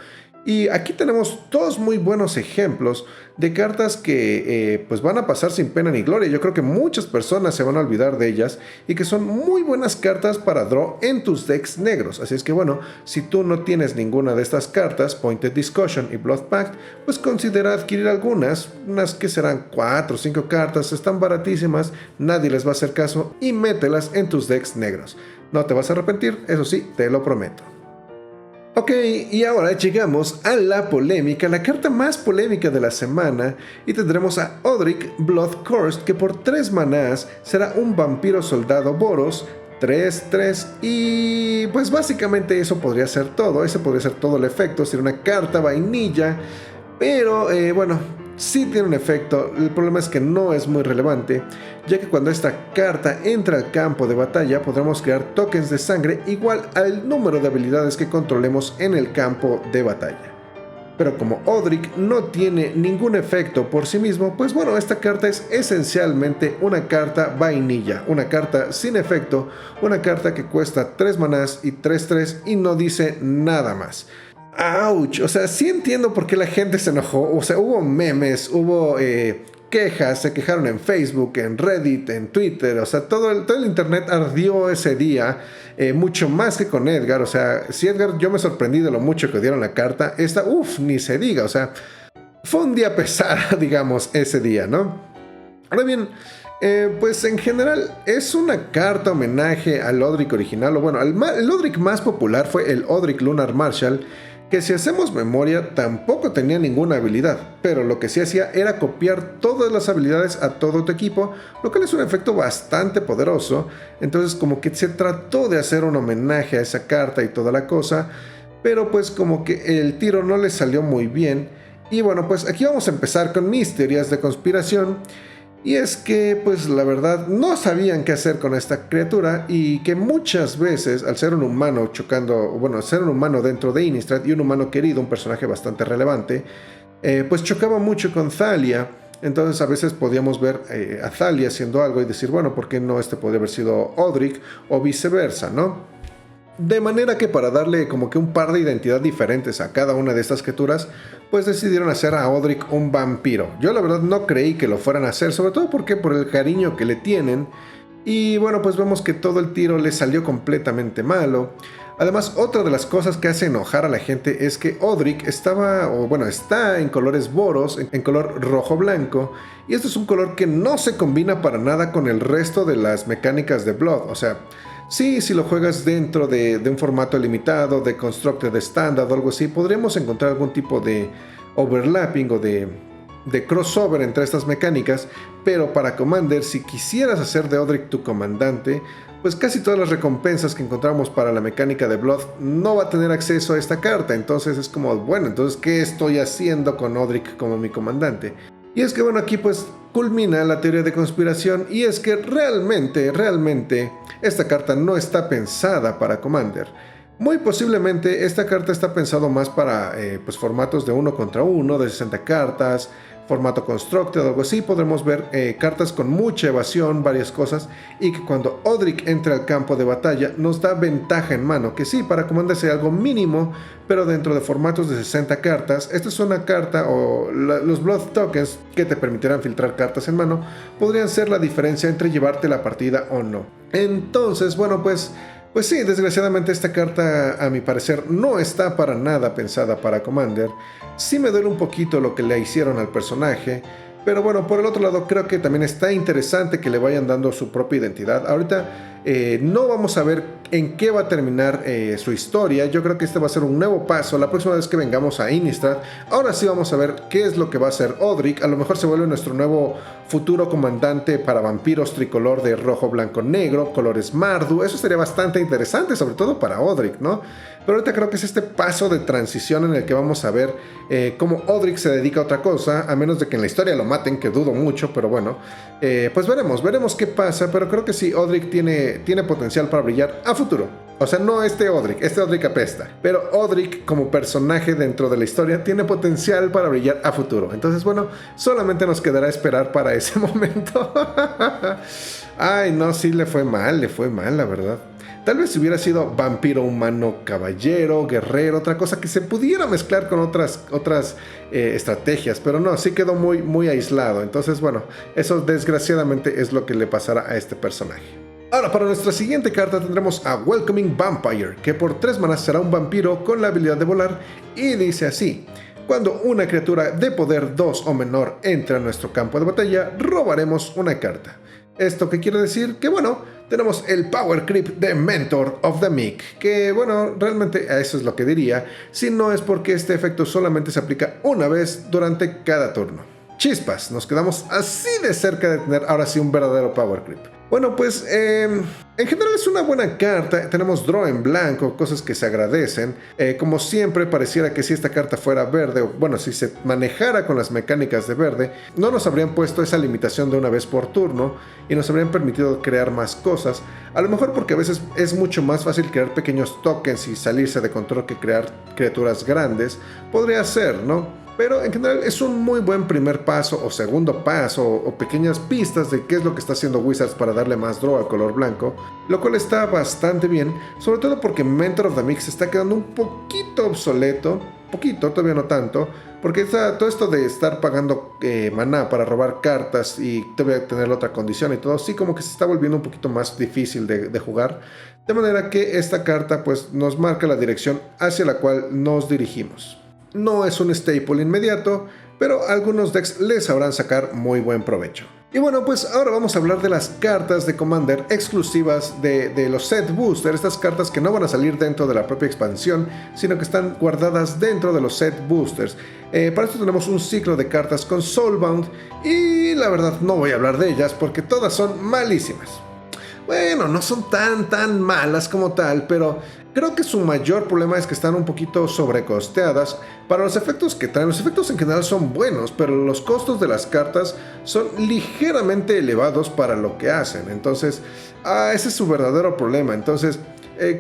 Y aquí tenemos 2 muy buenos ejemplos de cartas que pues van a pasar sin pena ni gloria. Yo creo que muchas personas se van a olvidar de ellas y que son muy buenas cartas para draw en tus decks negros. Así es que bueno, si tú no tienes ninguna de estas cartas, Pointed Discussion y Blood Pact, pues considera adquirir algunas, unas que serán 4 o 5 cartas, están baratísimas, nadie les va a hacer caso, y mételas en tus decks negros. No te vas a arrepentir, eso sí, te lo prometo. Ok, y ahora llegamos a la polémica, la carta más polémica de la semana, y tendremos a Odric Blood Cursed, que por 3 manás será un vampiro soldado Boros, 3/3, y pues básicamente eso podría ser todo, ese podría ser todo el efecto, sería una carta vainilla, pero bueno, sí tiene un efecto. El problema es que no es muy relevante, ya que cuando esta carta entra al campo de batalla podremos crear tokens de sangre igual al número de habilidades que controlemos en el campo de batalla. Pero como Odric no tiene ningún efecto por sí mismo, pues bueno, esta carta es esencialmente una carta vainilla, una carta sin efecto, una carta que cuesta 3 manás y 3/3 y no dice nada más. ¡Auch! O sea, sí entiendo por qué la gente se enojó. O sea, hubo memes, hubo quejas, se quejaron en Facebook, en Reddit, en Twitter. O sea, todo el internet ardió ese día, mucho más que con Edgar. O sea, si Edgar, yo me sorprendí de lo mucho que dieron la carta. Esta, ni se diga. O sea, fue un día pesado, digamos, ese día, ¿no? Ahora bien, pues en general es una carta homenaje al Odric original. O bueno, el Odric más popular fue el Odric Lunar Marshal, que si hacemos memoria tampoco tenía ninguna habilidad, pero lo que sí hacía era copiar todas las habilidades a todo tu equipo, lo cual es un efecto bastante poderoso. Entonces como que se trató de hacer un homenaje a esa carta y toda la cosa, pero pues como que el tiro no le salió muy bien. Y bueno, pues aquí vamos a empezar con mis teorías de conspiración. Y es que, pues la verdad, no sabían qué hacer con esta criatura, y que muchas veces, al ser un humano chocando, bueno, ser un humano dentro de Innistrad y un humano querido, un personaje bastante relevante, pues chocaba mucho con Thalia. Entonces a veces podíamos ver a Thalia haciendo algo y decir, bueno, ¿por qué no este podría haber sido Odric? O viceversa, ¿no? De manera que para darle como que un par de identidad diferentes a cada una de estas criaturas, pues decidieron hacer a Odric un vampiro. Yo la verdad no creí que lo fueran a hacer, sobre todo porque por el cariño que le tienen. Y bueno, pues vemos que todo el tiro le salió completamente malo. Además, otra de las cosas que hace enojar a la gente es que Odric está en colores Boros, en color rojo-blanco, y esto es un color que no se combina para nada con el resto de las mecánicas de Blood. O sea, sí, si lo juegas dentro de un formato limitado, de Constructed Standard o algo así, podríamos encontrar algún tipo de overlapping o de crossover entre estas mecánicas, pero para Commander, si quisieras hacer de Odric tu comandante, pues casi todas las recompensas que encontramos para la mecánica de Blood no va a tener acceso a esta carta. Entonces es como, bueno, entonces ¿qué estoy haciendo con Odric como mi comandante? Y es que bueno, aquí pues culmina la teoría de conspiración, y es que realmente esta carta no está pensada para Commander. Muy posiblemente esta carta está pensado más para pues formatos de 1 contra 1, de 60 cartas, formato Constructed o algo así. Podremos ver cartas con mucha evasión, varias cosas, y que cuando Odric entre al campo de batalla nos da ventaja en mano, que sí, para Commander sería algo mínimo, pero dentro de formatos de 60 cartas, esta es una carta, o los Blood Tokens que te permitirán filtrar cartas en mano, podrían ser la diferencia entre llevarte la partida o no. Entonces, bueno, pues Pues sí, desgraciadamente esta carta a mi parecer no está para nada pensada para Commander. Sí me duele un poquito lo que le hicieron al personaje, pero bueno, por el otro lado creo que también está interesante que le vayan dando su propia identidad. Ahorita no vamos a ver en qué va a terminar su historia. Yo creo que este va a ser un nuevo paso. La próxima vez que vengamos a Innistrad, ahora sí vamos a ver qué es lo que va a hacer Odric. A lo mejor se vuelve nuestro nuevo futuro comandante para vampiros tricolor de rojo, blanco, negro, colores Mardu. Eso sería bastante interesante, sobre todo para Odric, ¿no? Pero ahorita creo que es este paso de transición en el que vamos a ver cómo Odric se dedica a otra cosa, a menos de que en la historia lo maten, que dudo mucho, pero bueno, pues veremos qué pasa. Pero creo que sí, Odric tiene potencial para brillar a futuro. O sea, no este Odric apesta, pero Odric como personaje dentro de la historia tiene potencial para brillar a futuro. Entonces, bueno, solamente nos quedará esperar para ese momento. Ay, no, sí le fue mal, la verdad. Tal vez si hubiera sido vampiro, humano, caballero, guerrero, otra cosa que se pudiera mezclar con otras estrategias, pero no, sí quedó muy aislado. Entonces, bueno, eso desgraciadamente es lo que le pasará a este personaje. Ahora, para nuestra siguiente carta tendremos a Welcoming Vampire, que por 3 manas será un vampiro con la habilidad de volar, y dice así: cuando una criatura de poder 2 o menor entra a nuestro campo de batalla, robaremos una carta. ¿Esto qué quiere decir? Que bueno, tenemos el Power Creep de Mentor of the Meek, que bueno, realmente a eso es lo que diría, si no es porque este efecto solamente se aplica una vez durante cada turno. Chispas, nos quedamos así de cerca de tener ahora sí un verdadero Power Creep. Bueno, pues en general es una buena carta. Tenemos draw en blanco, cosas que se agradecen. Como siempre, pareciera que si esta carta fuera verde, o bueno, si se manejara con las mecánicas de verde, no nos habrían puesto esa limitación de una vez por turno y nos habrían permitido crear más cosas. A lo mejor porque a veces es mucho más fácil crear pequeños tokens y salirse de control que crear criaturas grandes. Podría ser, ¿no? Pero en general es un muy buen primer paso o segundo paso o pequeñas pistas de qué es lo que está haciendo Wizards para darle más draw al color blanco, lo cual está bastante bien, sobre todo porque Mentor of the Meek se está quedando un poquito obsoleto, todavía no tanto, porque todo esto de estar pagando maná para robar cartas y todavía tener la otra condición y todo, sí como que se está volviendo un poquito más difícil de jugar, de manera que esta carta pues nos marca la dirección hacia la cual nos dirigimos. No es un staple inmediato, pero algunos decks les sabrán sacar muy buen provecho. Y bueno, pues ahora vamos a hablar de las cartas de Commander exclusivas de los set booster, estas cartas que no van a salir dentro de la propia expansión, sino que están guardadas dentro de los set boosters. Para esto tenemos un ciclo de cartas con Soulbound y la verdad no voy a hablar de ellas porque todas son malísimas. Bueno, no son tan malas como tal, pero creo que su mayor problema es que están un poquito sobrecosteadas para los efectos que traen. Los efectos en general son buenos, pero los costos de las cartas son ligeramente elevados para lo que hacen. Entonces, ese es su verdadero problema. Entonces,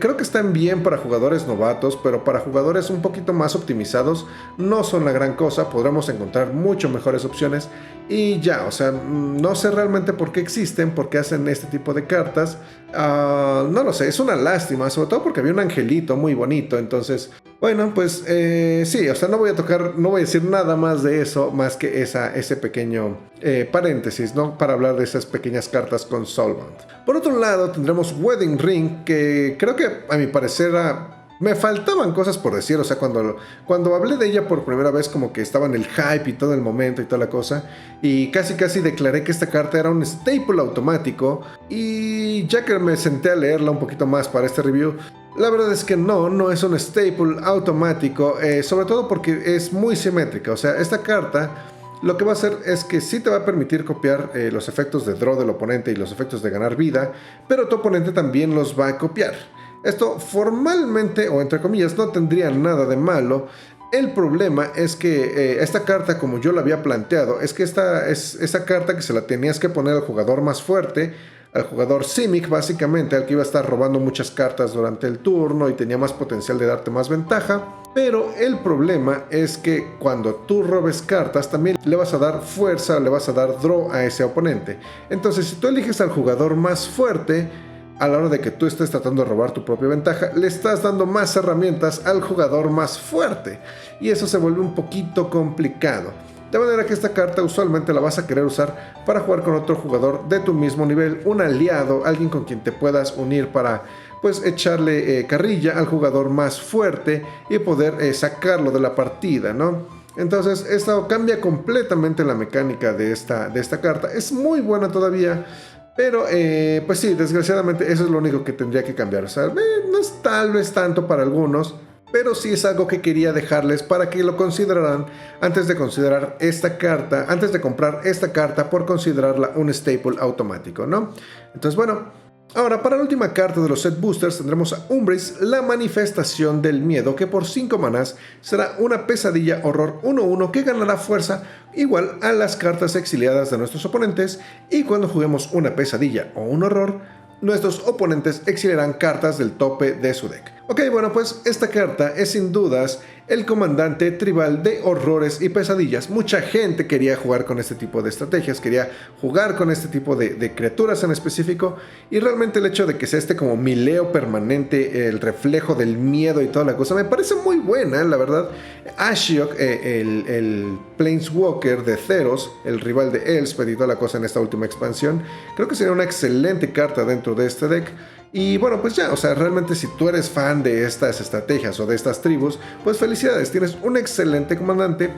creo que están bien para jugadores novatos, pero para jugadores un poquito más optimizados no son la gran cosa. Podremos encontrar mucho mejores opciones y ya, o sea, no sé realmente por qué existen, por qué hacen este tipo de cartas. No lo sé, es una lástima, sobre todo porque había un angelito muy bonito. Entonces, bueno, pues sí, o sea, no voy a decir nada más de eso, más que ese pequeño paréntesis, ¿no? Para hablar de esas pequeñas cartas con Soulbound. Por otro lado, tendremos Wedding Ring, que creo que a mi parecer me faltaban cosas por decir. O sea, cuando hablé de ella por primera vez, como que estaba en el hype y todo el momento y toda la cosa, y casi declaré que esta carta era un staple automático, y ya que me senté a leerla un poquito más para este review, la verdad es que no es un staple automático, sobre todo porque es muy simétrica. O sea, esta carta lo que va a hacer es que sí te va a permitir copiar los efectos de draw del oponente y los efectos de ganar vida, pero tu oponente también los va a copiar. Esto formalmente, o entre comillas, no tendría nada de malo. El problema es que esta carta, como yo la había planteado, es que esta es esa carta que se la tenías que poner al jugador más fuerte, al jugador Simic básicamente, al que iba a estar robando muchas cartas durante el turno y tenía más potencial de darte más ventaja. Pero el problema es que cuando tú robes cartas también le vas a dar fuerza, le vas a dar draw a ese oponente. Entonces, si tú eliges al jugador más fuerte, a la hora de que tú estés tratando de robar tu propia ventaja, le estás dando más herramientas al jugador más fuerte, y eso se vuelve un poquito complicado. De manera que esta carta usualmente la vas a querer usar para jugar con otro jugador de tu mismo nivel, un aliado, alguien con quien te puedas unir para pues echarle carrilla al jugador más fuerte y poder sacarlo de la partida, ¿no? Entonces esto cambia completamente la mecánica de esta carta. Es muy buena todavía, pero pues sí, desgraciadamente eso es lo único que tendría que cambiar. O sea, no es tal vez tanto para algunos, pero sí es algo que quería dejarles para que lo consideraran antes de considerar esta carta, antes de comprar esta carta por considerarla un staple automático, ¿no? Entonces, bueno, ahora para la última carta de los set boosters tendremos a Umbris, la manifestación del miedo, que por 5 manás será una pesadilla horror 1/1 que ganará fuerza igual a las cartas exiliadas de nuestros oponentes, y cuando juguemos una pesadilla o un horror, nuestros oponentes exiliarán cartas del tope de su deck. Ok, bueno, pues esta carta es sin dudas el comandante tribal de horrores y pesadillas. Mucha gente quería jugar con este tipo de estrategias, quería jugar con este tipo de criaturas en específico, y realmente el hecho de que sea como mileo permanente, el reflejo del miedo y toda la cosa, me parece muy buena, la verdad. Ashiok, el Planeswalker de Theros, el rival de Elspeth y toda la cosa en esta última expansión, creo que sería una excelente carta dentro de este deck. Y bueno, pues ya, o sea, realmente si tú eres fan de estas estrategias o de estas tribus, pues felicidades, tienes un excelente comandante.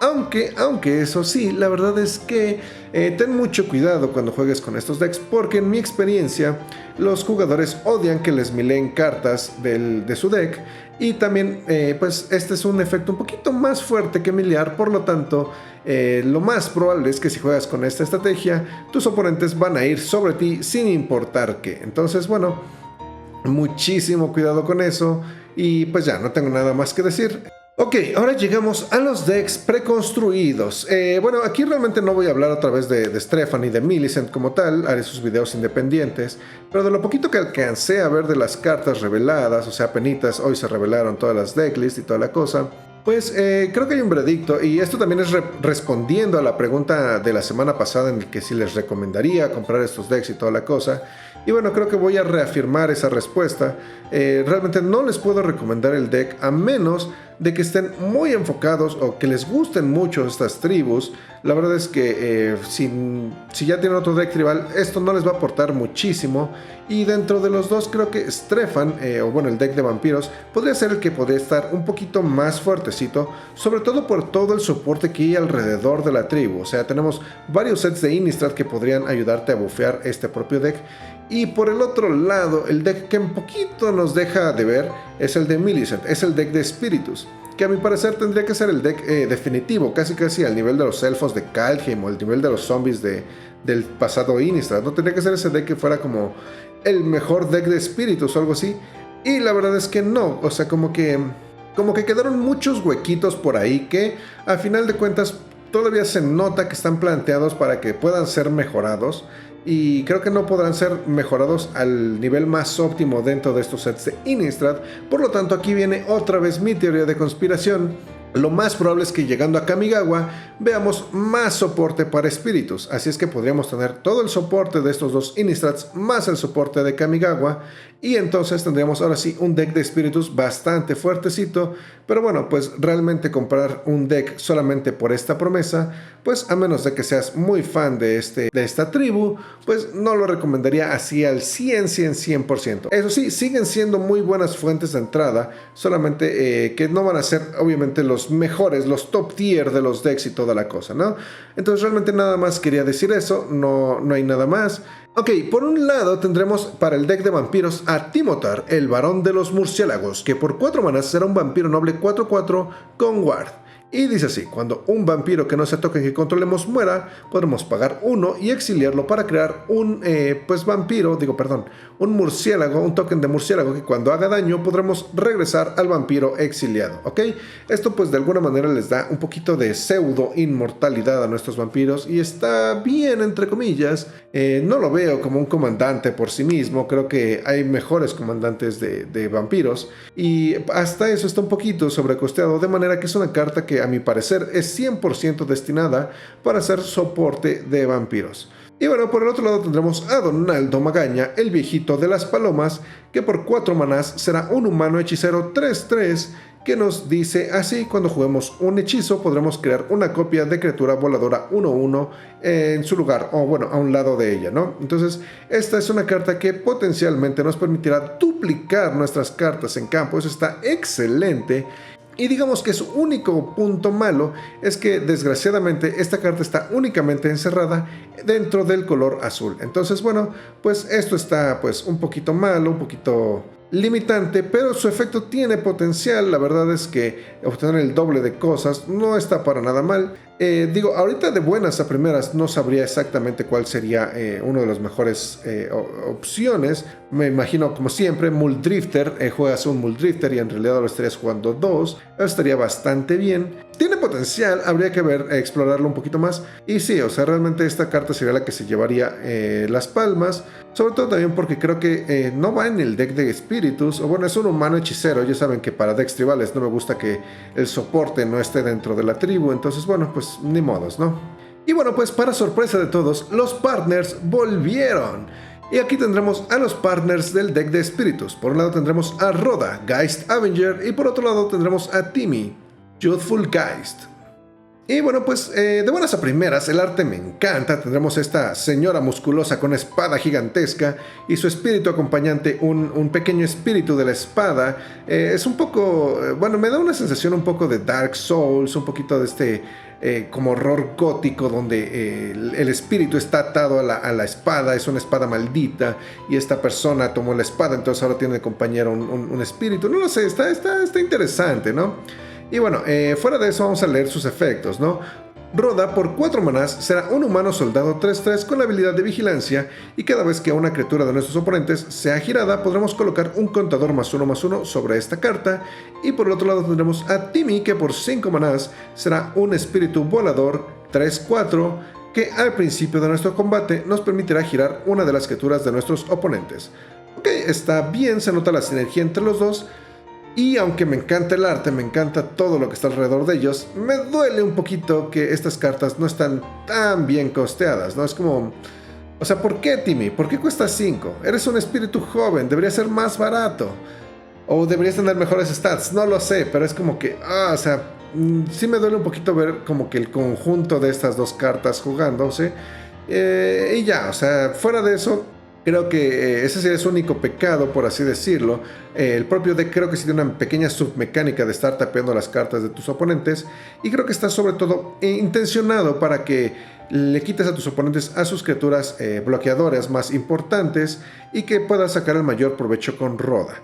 Aunque eso sí, la verdad es que ten mucho cuidado cuando juegues con estos decks, porque en mi experiencia los jugadores odian que les mileen cartas de su deck, y también pues este es un efecto un poquito más fuerte que milear. Por lo tanto, lo más probable es que si juegas con esta estrategia, tus oponentes van a ir sobre ti sin importar qué. Entonces, bueno, muchísimo cuidado con eso, y pues ya, no tengo nada más que decir. Ok, ahora llegamos a los decks preconstruidos. Bueno, aquí realmente no voy a hablar otra vez de Stefan y de Millicent como tal, haré sus videos independientes, pero de lo poquito que alcancé a ver de las cartas reveladas, o sea, penitas, hoy se revelaron todas las decklists y toda la cosa, pues creo que hay un veredicto, y esto también es respondiendo a la pregunta de la semana pasada en el que si les recomendaría comprar estos decks y toda la cosa. Y bueno, creo que voy a reafirmar esa respuesta. Realmente no les puedo recomendar el deck a menos de que estén muy enfocados o que les gusten mucho estas tribus. La verdad es que si ya tienen otro deck tribal, esto no les va a aportar muchísimo. Y dentro de los dos, creo que Stefan, o bueno, el deck de vampiros, podría ser el que podría estar un poquito más fuertecito, sobre todo por todo el soporte que hay alrededor de la tribu. O sea, tenemos varios sets de Innistrad que podrían ayudarte a bufear este propio deck. Y por el otro lado, el deck que un poquito nos deja de ver es el de Millicent, es el deck de espíritus, que a mi parecer tendría que ser el deck definitivo, casi al nivel de los elfos de Kaldheim o el nivel de los zombies del pasado Innistrad. No tendría que ser ese deck que fuera como el mejor deck de espíritus o algo así. Y la verdad es que no, o sea, como que quedaron muchos huequitos por ahí que a final de cuentas todavía se nota que están planteados para que puedan ser mejorados. Y creo que no podrán ser mejorados al nivel más óptimo dentro de estos sets de Innistrad. Por lo tanto, aquí viene otra vez mi teoría de conspiración. Lo más probable es que llegando a Kamigawa veamos más soporte para espíritus, así es que podríamos tener todo el soporte de estos dos Innistrads más el soporte de Kamigawa, y entonces tendríamos ahora sí un deck de espíritus bastante fuertecito. Pero bueno, pues realmente comprar un deck solamente por esta promesa, pues a menos de que seas muy fan de esta tribu, pues no lo recomendaría así al 100%. Eso sí, siguen siendo muy buenas fuentes de entrada, solamente que no van a ser obviamente los mejores, los top tier de los decks y toda la cosa, ¿no? Entonces realmente nada más quería decir eso, no hay nada más. Ok, por un lado tendremos para el deck de vampiros a Timotar, el varón de los murciélagos, que por 4 manas será un vampiro noble 4/4 con Ward. Y dice así: cuando un vampiro que no se toque que controlemos muera, podremos pagar 1 y exiliarlo para crear un un murciélago, un token de murciélago que cuando haga daño podremos regresar al vampiro exiliado, ¿ok? Esto pues de alguna manera les da un poquito de pseudo inmortalidad a nuestros vampiros, y está bien entre comillas. No lo veo como un comandante por sí mismo, creo que hay mejores comandantes de vampiros, y hasta eso está un poquito sobrecosteado, de manera que es una carta que a mi parecer es 100% destinada para hacer soporte de vampiros. Y bueno, por el otro lado tendremos a Donaldo Magaña, el viejito de las palomas, que por 4 manás será un humano hechicero 3/3 que nos dice así: cuando juguemos un hechizo podremos crear una copia de criatura voladora 1/1 en su lugar, o bueno, a un lado de ella, ¿no? Entonces esta es una carta que potencialmente nos permitirá duplicar nuestras cartas en campo. Eso está excelente. Y digamos que su único punto malo es que desgraciadamente esta carta está únicamente encerrada dentro del color azul. Entonces, bueno, pues esto está pues un poquito malo, un poquito limitante, pero su efecto tiene potencial. La verdad es que obtener el doble de cosas no está para nada mal. Digo, ahorita de buenas a primeras no sabría exactamente cuál sería uno de los mejores opciones. Me imagino, como siempre, Muldrifter. Juegas un Muldrifter y en realidad lo estarías jugando dos. Eso estaría bastante bien. Tiene potencial, habría que ver, explorarlo un poquito más. Y sí, o sea, realmente esta carta sería la que se llevaría las palmas. Sobre todo también porque creo que no va en el deck de espíritus. O bueno, es un humano hechicero. Ya saben que para decks tribales no me gusta que el soporte no esté dentro de la tribu. Entonces, bueno, pues ni modos, ¿no? Y bueno, pues para sorpresa de todos, los partners volvieron. Y aquí tendremos a los partners del deck de espíritus. Por un lado tendremos a Rhoda, Geist Avenger. Y por otro lado tendremos a Timmy, Youthful Geist. Y bueno, pues de buenas a primeras, el arte me encanta. Tendremos esta señora musculosa con espada gigantesca y su espíritu acompañante, un pequeño espíritu de la espada. Es un poco, bueno, me da una sensación un poco de Dark Souls, un poquito de este como horror gótico donde el espíritu está atado a la espada. Es una espada maldita y esta persona tomó la espada, entonces ahora tiene de compañero un espíritu. No lo sé, está interesante, ¿no? Y bueno, fuera de eso vamos a leer sus efectos, ¿no? Rhoda, por 4 manás, será un humano soldado 3/3 con la habilidad de vigilancia, y cada vez que una criatura de nuestros oponentes sea girada, podremos colocar un contador +1/+1 sobre esta carta. Y por el otro lado tendremos a Timmy, que por 5 manás será un espíritu volador 3/4, que al principio de nuestro combate nos permitirá girar una de las criaturas de nuestros oponentes. Ok, está bien, se nota la sinergia entre los dos. Y aunque me encanta el arte, me encanta todo lo que está alrededor de ellos, me duele un poquito que estas cartas no están tan bien costeadas, ¿no? Es como, o sea, ¿por qué, Timmy? ¿Por qué cuesta 5? Eres un espíritu joven, debería ser más barato. O deberías tener mejores stats, no lo sé, pero es como que, o sea, sí me duele un poquito ver como que el conjunto de estas dos cartas jugándose. Y ya, o sea, fuera de eso, creo que ese sería su único pecado, por así decirlo. El propio deck creo que sí tiene una pequeña submecánica de estar tapeando las cartas de tus oponentes, y creo que está sobre todo intencionado para que le quites a tus oponentes a sus criaturas bloqueadoras más importantes y que puedas sacar el mayor provecho con Rhoda.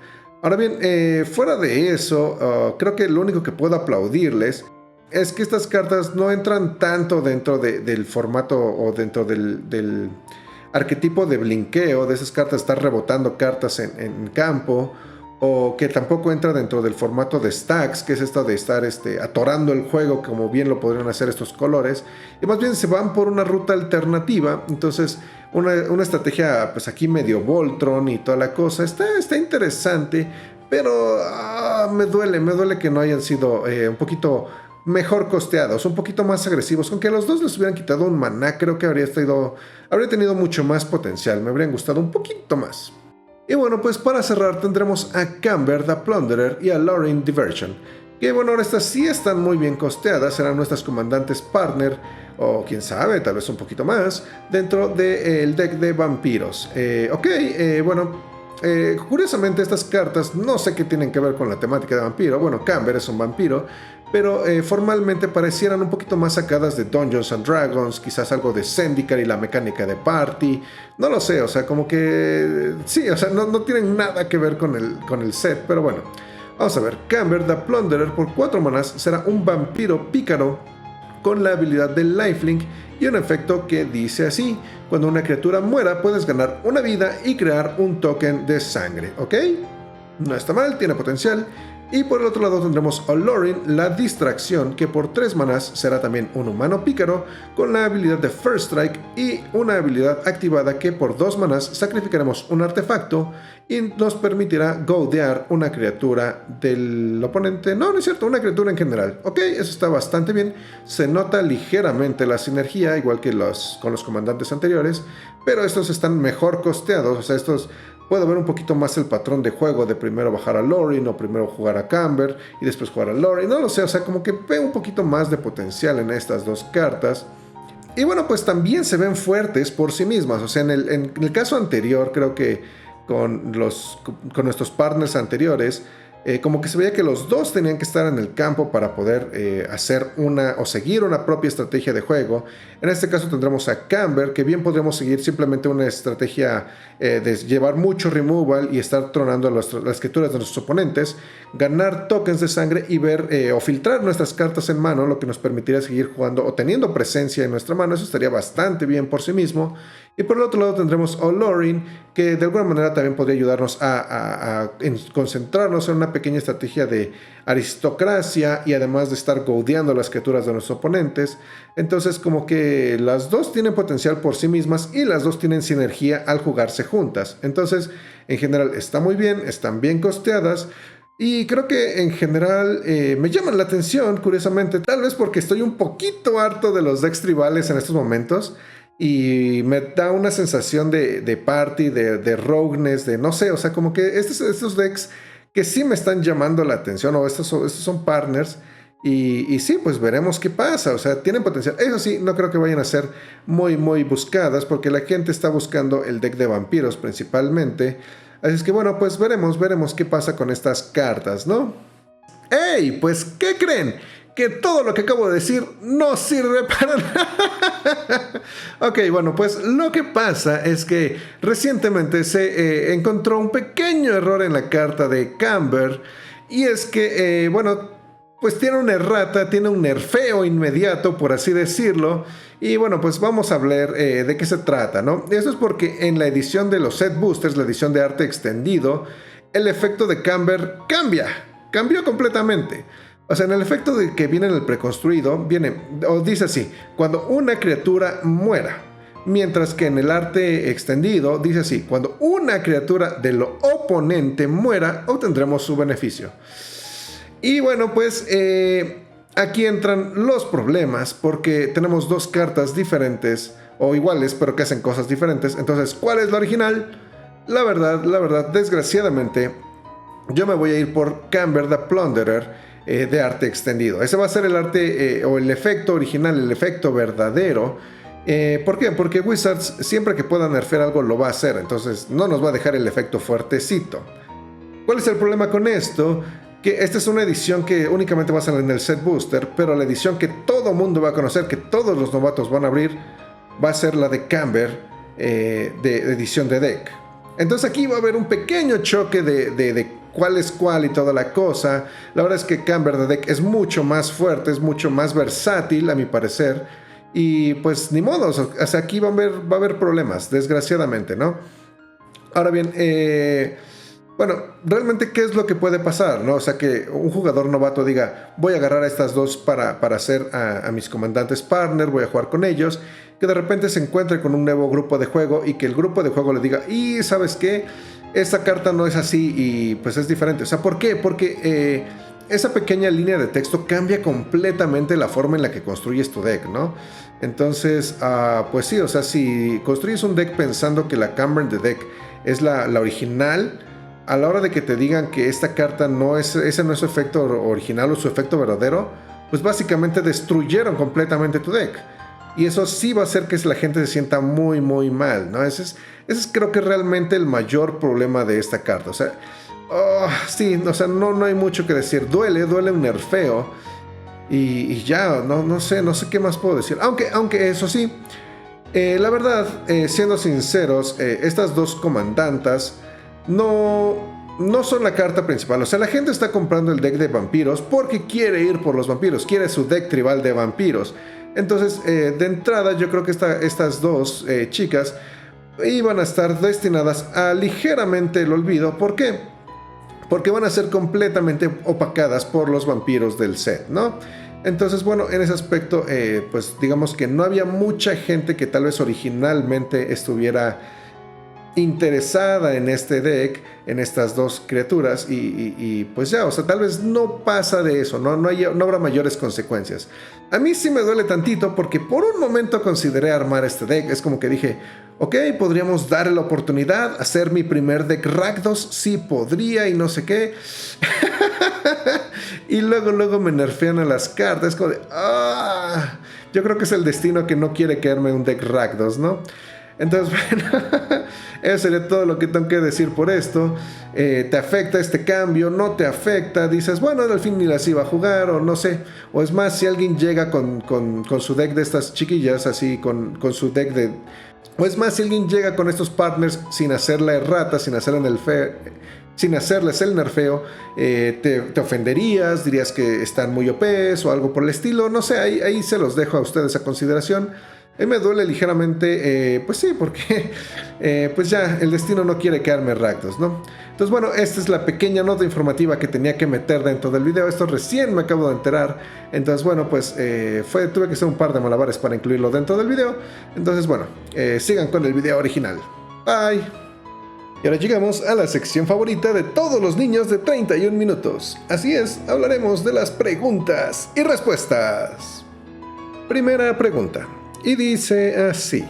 Ahora bien, fuera de eso, creo que lo único que puedo aplaudirles es que estas cartas no entran tanto dentro del formato o dentro del arquetipo de blinqueo de esas cartas, estar rebotando cartas en campo, o que tampoco entra dentro del formato de stacks, que es esto de estar atorando el juego como bien lo podrían hacer estos colores, y más bien se van por una ruta alternativa. Entonces una estrategia pues aquí medio Voltron y toda la cosa, está interesante, pero me duele que no hayan sido un poquito mejor costeados, un poquito más agresivos. Aunque a los dos les hubieran quitado un maná, creo que habría tenido mucho más potencial, me habrían gustado un poquito más. Y bueno, pues para cerrar tendremos a Camber the Plunderer y a Lauren Diversion, que bueno, ahora estas sí están muy bien costeadas, serán nuestras comandantes partner, o quién sabe, tal vez un poquito más, dentro del deck de vampiros. Curiosamente estas cartas no sé qué tienen que ver con la temática de vampiro. Bueno, Camber es un vampiro, pero formalmente parecieran un poquito más sacadas de Dungeons and Dragons, quizás algo de Zendikar y la mecánica de Party, no lo sé, o sea, como que sí, o sea, no tienen nada que ver con el set, pero bueno, vamos a ver. Camber the Plunderer, por 4 manás será un vampiro pícaro con la habilidad de Lifelink y un efecto que dice así: cuando una criatura muera puedes ganar una vida y crear un token de sangre, ¿ok? No está mal, tiene potencial. Y por el otro lado tendremos a Lauren, la distracción, que por 3 manás será también un humano pícaro con la habilidad de First Strike y una habilidad activada que por 2 manás sacrificaremos un artefacto y nos permitirá goldear una criatura del oponente. No es cierto, una criatura en general. Ok, eso está bastante bien. Se nota ligeramente la sinergia, igual que con los comandantes anteriores, pero estos están mejor costeados. O sea, estos puedo ver un poquito más el patrón de juego de primero bajar a Lorin o primero jugar a Camber y después jugar a Lorin. No lo sé, o sea, como que veo un poquito más de potencial en estas dos cartas. Y bueno, pues también se ven fuertes por sí mismas. O sea, en el caso anterior, creo que con nuestros partners anteriores, como que se veía que los dos tenían que estar en el campo para poder hacer una o seguir una propia estrategia de juego. En este caso tendremos a Camber, que bien podríamos seguir simplemente una estrategia de llevar mucho removal y estar tronando las criaturas de nuestros oponentes, ganar tokens de sangre y ver o filtrar nuestras cartas en mano, lo que nos permitiría seguir jugando o teniendo presencia en nuestra mano. Eso estaría bastante bien por sí mismo. Y por el otro lado tendremos a Lorin, que de alguna manera también podría ayudarnos a concentrarnos en una pequeña estrategia de aristocracia y además de estar goldeando las criaturas de nuestros oponentes. Entonces como que las dos tienen potencial por sí mismas y las dos tienen sinergia al jugarse juntas. Entonces en general está muy bien, están bien costeadas. Y creo que en general me llaman la atención, curiosamente, tal vez porque estoy un poquito harto de los decks tribales en estos momentos. Y me da una sensación de party, de rogueness, de no sé, o sea, como que estos decks que sí me están llamando la atención, o estos son partners, y sí, pues veremos qué pasa, o sea, tienen potencial. Eso sí, no creo que vayan a ser muy, muy buscadas, porque la gente está buscando el deck de vampiros principalmente. Así es que bueno, pues veremos qué pasa con estas cartas, ¿no? ¡Ey! Pues, ¿qué creen? Que todo lo que acabo de decir no sirve para nada. Ok, bueno, pues lo que pasa es que recientemente se encontró un pequeño error en la carta de Camber. Y es que, bueno, pues tiene una errata, tiene un nerfeo inmediato, por así decirlo. Y bueno, pues vamos a hablar de qué se trata, ¿no? Eso es porque en la edición de los set boosters, la edición de arte extendido, el efecto de Camber cambió completamente. O sea, en el efecto de que viene en el preconstruido, viene, o dice así, cuando una criatura muera. Mientras que en el arte extendido dice así, cuando una criatura de lo oponente muera, obtendremos su beneficio. Y bueno, pues aquí entran los problemas, porque tenemos dos cartas diferentes, o iguales, pero que hacen cosas diferentes. Entonces, ¿cuál es la original? La verdad, desgraciadamente, yo me voy a ir por Camber the Plunderer, de arte extendido. Ese va a ser el arte o el efecto original, el efecto verdadero. ¿Por qué? Porque Wizards siempre que pueda nerfear algo lo va a hacer, entonces no nos va a dejar el efecto fuertecito. ¿Cuál es el problema con esto? Que esta es una edición que únicamente va a salir en el set booster, pero la edición que todo mundo va a conocer, que todos los novatos van a abrir, va a ser la de Camber, de edición de deck. Entonces aquí va a haber un pequeño choque de cuál es cuál y toda la cosa. La verdad es que Camber de deck es mucho más fuerte, es mucho más versátil a mi parecer. Y pues ni modo, o sea, aquí va a haber problemas, desgraciadamente, ¿no? Ahora bien, bueno, realmente ¿qué es lo que puede pasar? ¿No? O sea, que un jugador novato diga, voy a agarrar a estas dos para hacer a mis comandantes partner, voy a jugar con ellos, que de repente se encuentre con un nuevo grupo de juego y que el grupo de juego le diga, y ¿sabes qué? Esta carta no es así y pues es diferente. O sea, ¿por qué? Porque esa pequeña línea de texto cambia completamente la forma en la que construyes tu deck, ¿no? Entonces, pues sí, o sea, si construyes un deck pensando que la Camber de deck es la original, a la hora de que te digan que esta carta no es, ese no es su efecto original o su efecto verdadero, pues básicamente destruyeron completamente tu deck. Y eso sí va a hacer que la gente se sienta muy, muy mal, ¿no? Ese es creo que realmente el mayor problema de esta carta. O sea, sí, o sea, no hay mucho que decir. Duele un nerfeo. Y ya, no sé qué más puedo decir. Aunque eso sí, la verdad, siendo sinceros, estas dos comandantas no son la carta principal. O sea, la gente está comprando el deck de vampiros porque quiere ir por los vampiros, quiere su deck tribal de vampiros. Entonces, de entrada, yo creo que estas dos chicas iban a estar destinadas a ligeramente el olvido. ¿Por qué? Porque van a ser completamente opacadas por los vampiros del set, ¿no? Entonces, bueno, en ese aspecto, pues digamos que no había mucha gente que tal vez originalmente estuviera interesada en este deck, en estas dos criaturas, y pues ya, o sea, tal vez no pasa de eso, no habrá mayores consecuencias. A mí sí me duele tantito porque por un momento consideré armar este deck. Es como que dije, ok, podríamos darle la oportunidad, hacer mi primer deck Rakdos, sí podría y no sé qué. Y luego me nerfean a las cartas, es como de, yo creo que es el destino que no quiere caerme un deck Rakdos, ¿no? Entonces, bueno, eso sería todo lo que tengo que decir por esto. ¿Te afecta este cambio? ¿No te afecta? Dices, bueno, al fin ni las iba a jugar, o no sé. O es más, si alguien llega con su deck de estas chiquillas, así, con su deck de... O es más, si alguien llega con estos partners sin hacer la errata, sin hacerles el nerfeo, te ofenderías, dirías que están muy OPs o algo por el estilo. No sé, ahí se los dejo a ustedes a consideración. Me duele ligeramente, pues sí, porque pues ya el destino no quiere quedarme Rakdos, ¿no? Entonces, bueno, esta es la pequeña nota informativa que tenía que meter dentro del video. Esto recién me acabo de enterar. Entonces, bueno, pues tuve que hacer un par de malabares para incluirlo dentro del video. Entonces, bueno, sigan con el video original. Bye. Y ahora llegamos a la sección favorita de todos los niños de 31 minutos. Así es, hablaremos de las preguntas y respuestas. Primera pregunta. Y dice así: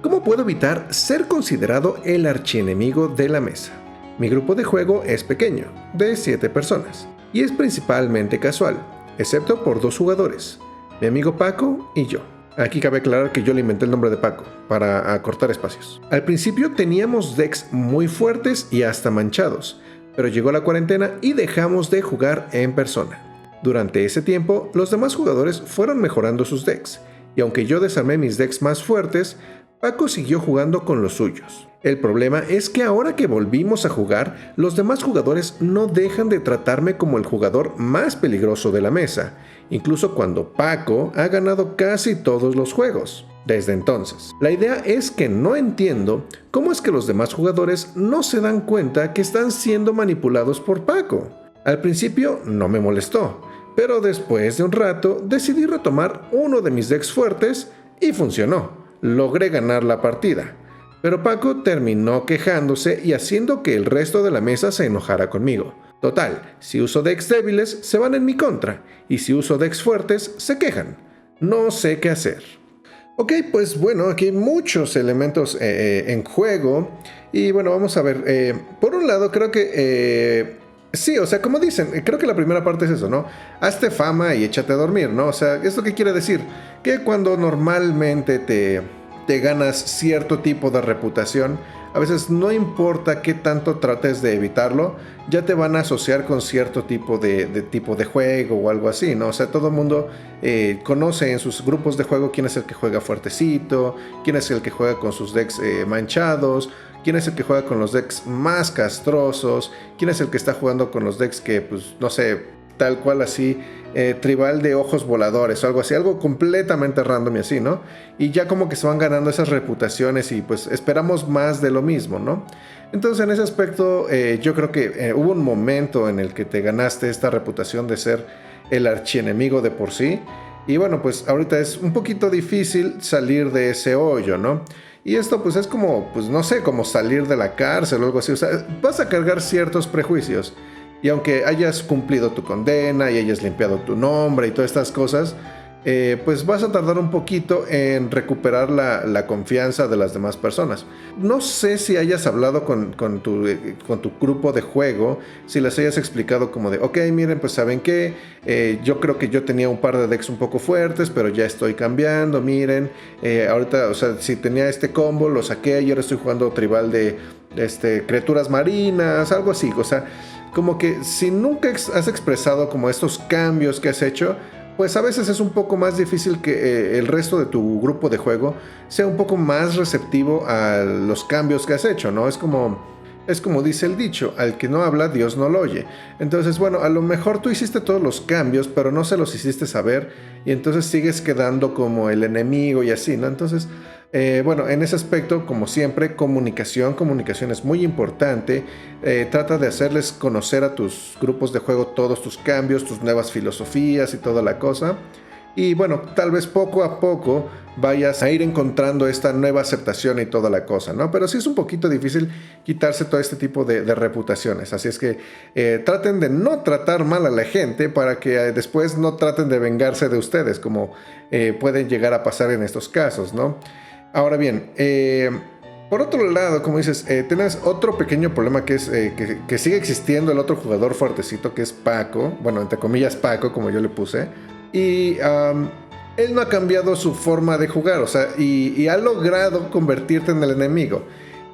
¿cómo puedo evitar ser considerado el archienemigo de la mesa? Mi grupo de juego es pequeño, de 7 personas, y es principalmente casual, excepto por 2 jugadores, mi amigo Paco y yo. Aquí cabe aclarar que yo le inventé el nombre de Paco, para acortar espacios. Al principio teníamos decks muy fuertes y hasta manchados, pero llegó la cuarentena y dejamos de jugar en persona. Durante ese tiempo, los demás jugadores fueron mejorando sus decks, y aunque yo desarmé mis decks más fuertes, Paco siguió jugando con los suyos. El problema es que ahora que volvimos a jugar, los demás jugadores no dejan de tratarme como el jugador más peligroso de la mesa, incluso cuando Paco ha ganado casi todos los juegos. Desde entonces, la idea es que no entiendo cómo es que los demás jugadores no se dan cuenta que están siendo manipulados por Paco. Al principio no me molestó, pero después de un rato decidí retomar uno de mis decks fuertes y funcionó. Logré ganar la partida. Pero Paco terminó quejándose y haciendo que el resto de la mesa se enojara conmigo. Total, si uso decks débiles se van en mi contra, y si uso decks fuertes se quejan. No sé qué hacer. Ok, pues bueno, aquí hay muchos elementos en juego. Y bueno, vamos a ver. Por un lado, creo que... sí, o sea, como dicen, creo que la primera parte es eso, ¿no? Hazte fama y échate a dormir, ¿no? O sea, ¿esto qué quiere decir? Que cuando normalmente te ganas cierto tipo de reputación, a veces no importa qué tanto trates de evitarlo, ya te van a asociar con cierto tipo de juego o algo así, ¿no? O sea, todo el mundo conoce en sus grupos de juego quién es el que juega fuertecito, quién es el que juega con sus decks manchados, quién es el que juega con los decks más castrosos, quién es el que está jugando con los decks que, pues, no sé, tal cual así, tribal de ojos voladores o algo así, algo completamente random y así, ¿no? Y ya como que se van ganando esas reputaciones y pues esperamos más de lo mismo, ¿no? Entonces en ese aspecto yo creo que hubo un momento en el que te ganaste esta reputación de ser el archienemigo de por sí, y bueno, pues ahorita es un poquito difícil salir de ese hoyo, ¿no? Y esto pues es como, pues no sé, como salir de la cárcel o algo así, o sea, vas a cargar ciertos prejuicios. Y aunque hayas cumplido tu condena y hayas limpiado tu nombre y todas estas cosas, pues vas a tardar un poquito en recuperar la confianza de las demás personas. No sé si hayas hablado con tu grupo de juego, si les hayas explicado como de, ok, miren, pues saben qué, yo creo que yo tenía un par de decks un poco fuertes, pero ya estoy cambiando, miren, ahorita, o sea, si tenía este combo, lo saqué y ahora estoy jugando tribal de criaturas marinas, algo así, o sea, como que si nunca has expresado como estos cambios que has hecho, pues a veces es un poco más difícil que el resto de tu grupo de juego sea un poco más receptivo a los cambios que has hecho, ¿no? Es como dice el dicho, al que no habla, Dios no lo oye. Entonces, bueno, a lo mejor tú hiciste todos los cambios, pero no se los hiciste saber, y entonces sigues quedando como el enemigo y así, ¿no? Entonces, bueno, en ese aspecto, como siempre, comunicación es muy importante. Trata de hacerles conocer a tus grupos de juego todos tus cambios, tus nuevas filosofías y toda la cosa. y bueno, tal vez poco a poco vayas a ir encontrando esta nueva aceptación y toda la cosa, ¿no? Pero sí es un poquito difícil quitarse todo este tipo de reputaciones, así es que traten de no tratar mal a la gente para que después no traten de vengarse de ustedes, como pueden llegar a pasar en estos casos, ¿no? Ahora bien, por otro lado, como dices, tienes otro pequeño problema que es que sigue existiendo el otro jugador fuertecito que es Paco, bueno, entre comillas Paco, como yo le puse, y él no ha cambiado su forma de jugar, o sea, y ha logrado convertirte en el enemigo.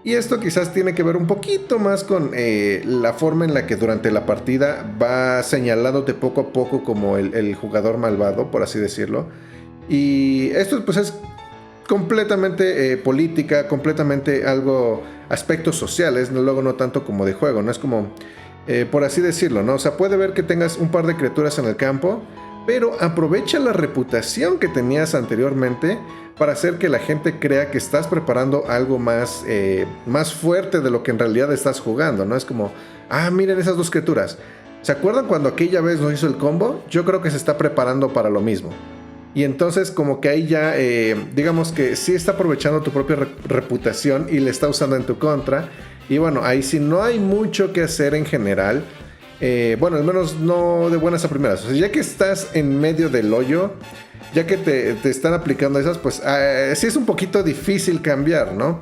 Y esto quizás tiene que ver un poquito más con la forma en la que durante la partida va señalándote poco a poco como el jugador malvado, por así decirlo. Y esto pues es completamente política, completamente algo, aspectos sociales, ¿no? Luego no tanto como de juego, no es como, por así decirlo, ¿no? O sea, puede ver que tengas un par de criaturas en el campo, pero aprovecha la reputación que tenías anteriormente para hacer que la gente crea que estás preparando algo más, más fuerte de lo que en realidad estás jugando, ¿no? Es como, miren esas dos criaturas. ¿Se acuerdan cuando aquella vez nos hizo el combo? Yo creo que se está preparando para lo mismo. Y entonces como que ahí ya, digamos que sí está aprovechando tu propia reputación y le está usando en tu contra. Y bueno, ahí sí no hay mucho que hacer en general. Bueno, al menos no de buenas a primeras. O sea, ya que estás en medio del hoyo, ya que te están aplicando esas, pues sí es un poquito difícil cambiar, ¿no?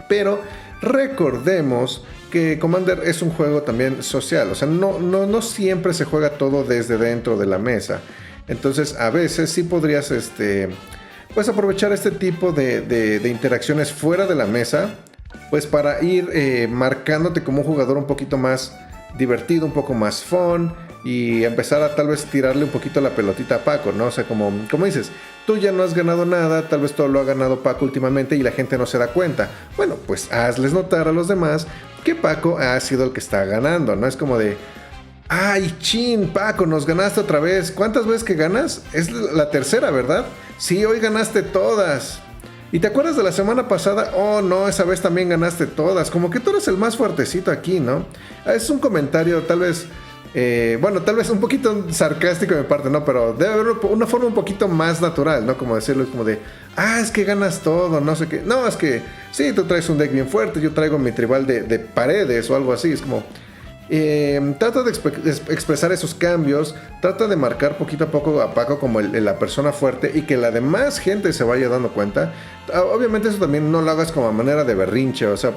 Pero recordemos que Commander es un juego también social. O sea, no siempre se juega todo desde dentro de la mesa. Entonces a veces sí podrías pues aprovechar este tipo de interacciones fuera de la mesa, pues para ir marcándote como un jugador un poquito más divertido, un poco más fun, y empezar a tal vez tirarle un poquito la pelotita a Paco, ¿no? O sea, como dices, tú ya no has ganado nada, tal vez todo lo ha ganado Paco últimamente y la gente no se da cuenta. Bueno, pues hazles notar a los demás que Paco ha sido el que está ganando, ¿no? Es como de, ¡ay, chin, Paco, nos ganaste otra vez! ¿Cuántas veces que ganas? Es la tercera, ¿verdad? Sí, hoy ganaste todas. ¿Y te acuerdas de la semana pasada? Oh, no, esa vez también ganaste todas. Como que tú eres el más fuertecito aquí, ¿no? Es un comentario tal vez, bueno, tal vez un poquito sarcástico de mi parte, ¿no? Pero debe haber una forma un poquito más natural, ¿no? Como decirlo, es como de, es que ganas todo, no sé qué. No, es que, sí, tú traes un deck bien fuerte, yo traigo mi tribal de paredes o algo así. Es como, trata de expresar esos cambios, trata de marcar poquito a poco a Paco como la persona fuerte y que la demás gente se vaya dando cuenta. Obviamente eso también no lo hagas como a manera de berrinche, o sea,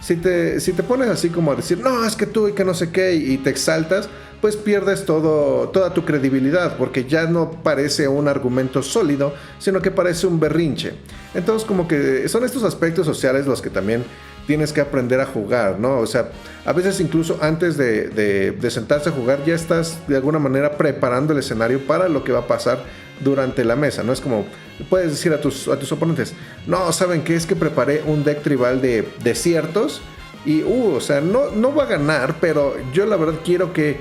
si te pones así como a decir, no, es que tú y que no sé qué, y te exaltas, pues pierdes toda tu credibilidad, porque ya no parece un argumento sólido, sino que parece un berrinche. Entonces como que son estos aspectos sociales los que también tienes que aprender a jugar, ¿no? O sea, a veces incluso antes de sentarse a jugar ya estás de alguna manera preparando el escenario para lo que va a pasar durante la mesa, ¿no? Es como, puedes decir a tus oponentes, no, ¿saben qué? Es que preparé un deck tribal de desiertos y, o sea, no va a ganar, pero yo la verdad quiero que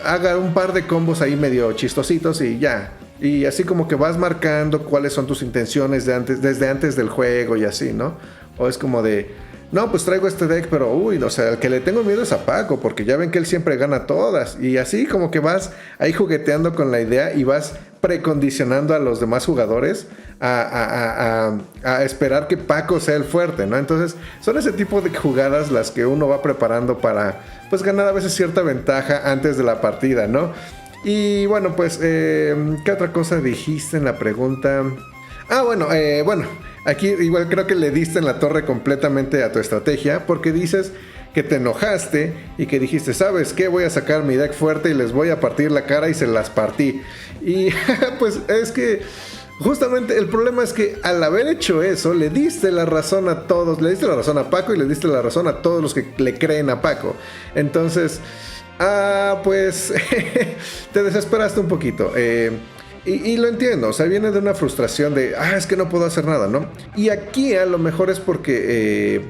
haga un par de combos ahí medio chistositos y ya. Y así como que vas marcando cuáles son tus intenciones desde antes del juego y así, ¿no? O es como de, no, pues traigo este deck, pero o sea, el que le tengo miedo es a Paco, porque ya ven que él siempre gana todas. Y así como que vas ahí jugueteando con la idea y vas precondicionando a los demás jugadores a esperar que Paco sea el fuerte, ¿no? Entonces, son ese tipo de jugadas las que uno va preparando para, pues, ganar a veces cierta ventaja antes de la partida, ¿no? Y bueno, pues, ¿qué otra cosa dijiste en la pregunta? Bueno, aquí igual creo que le diste en la torre completamente a tu estrategia, porque dices que te enojaste y que dijiste, ¿sabes qué? Voy a sacar mi deck fuerte y les voy a partir la cara, y se las partí. Y pues es que justamente el problema es que al haber hecho eso, le diste la razón a todos, le diste la razón a Paco y le diste la razón a todos los que le creen a Paco. Entonces, pues te desesperaste un poquito. Y lo entiendo, o sea, viene de una frustración de, es que no puedo hacer nada, ¿no? Y aquí a lo mejor es porque,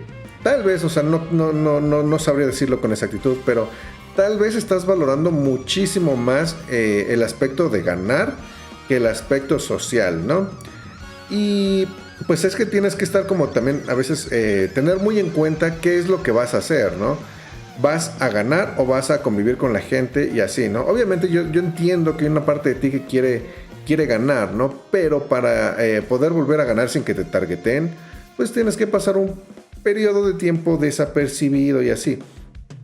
tal vez, o sea, no sabría decirlo con exactitud, pero tal vez estás valorando muchísimo más el aspecto de ganar que el aspecto social, ¿no? Y pues es que tienes que estar como también a veces tener muy en cuenta qué es lo que vas a hacer, ¿no? ¿Vas a ganar o vas a convivir con la gente y así, ¿no? Obviamente yo entiendo que hay una parte de ti que quiere quiere ganar, ¿no? Pero para poder volver a ganar sin que te targeten, pues tienes que pasar un periodo de tiempo desapercibido y así.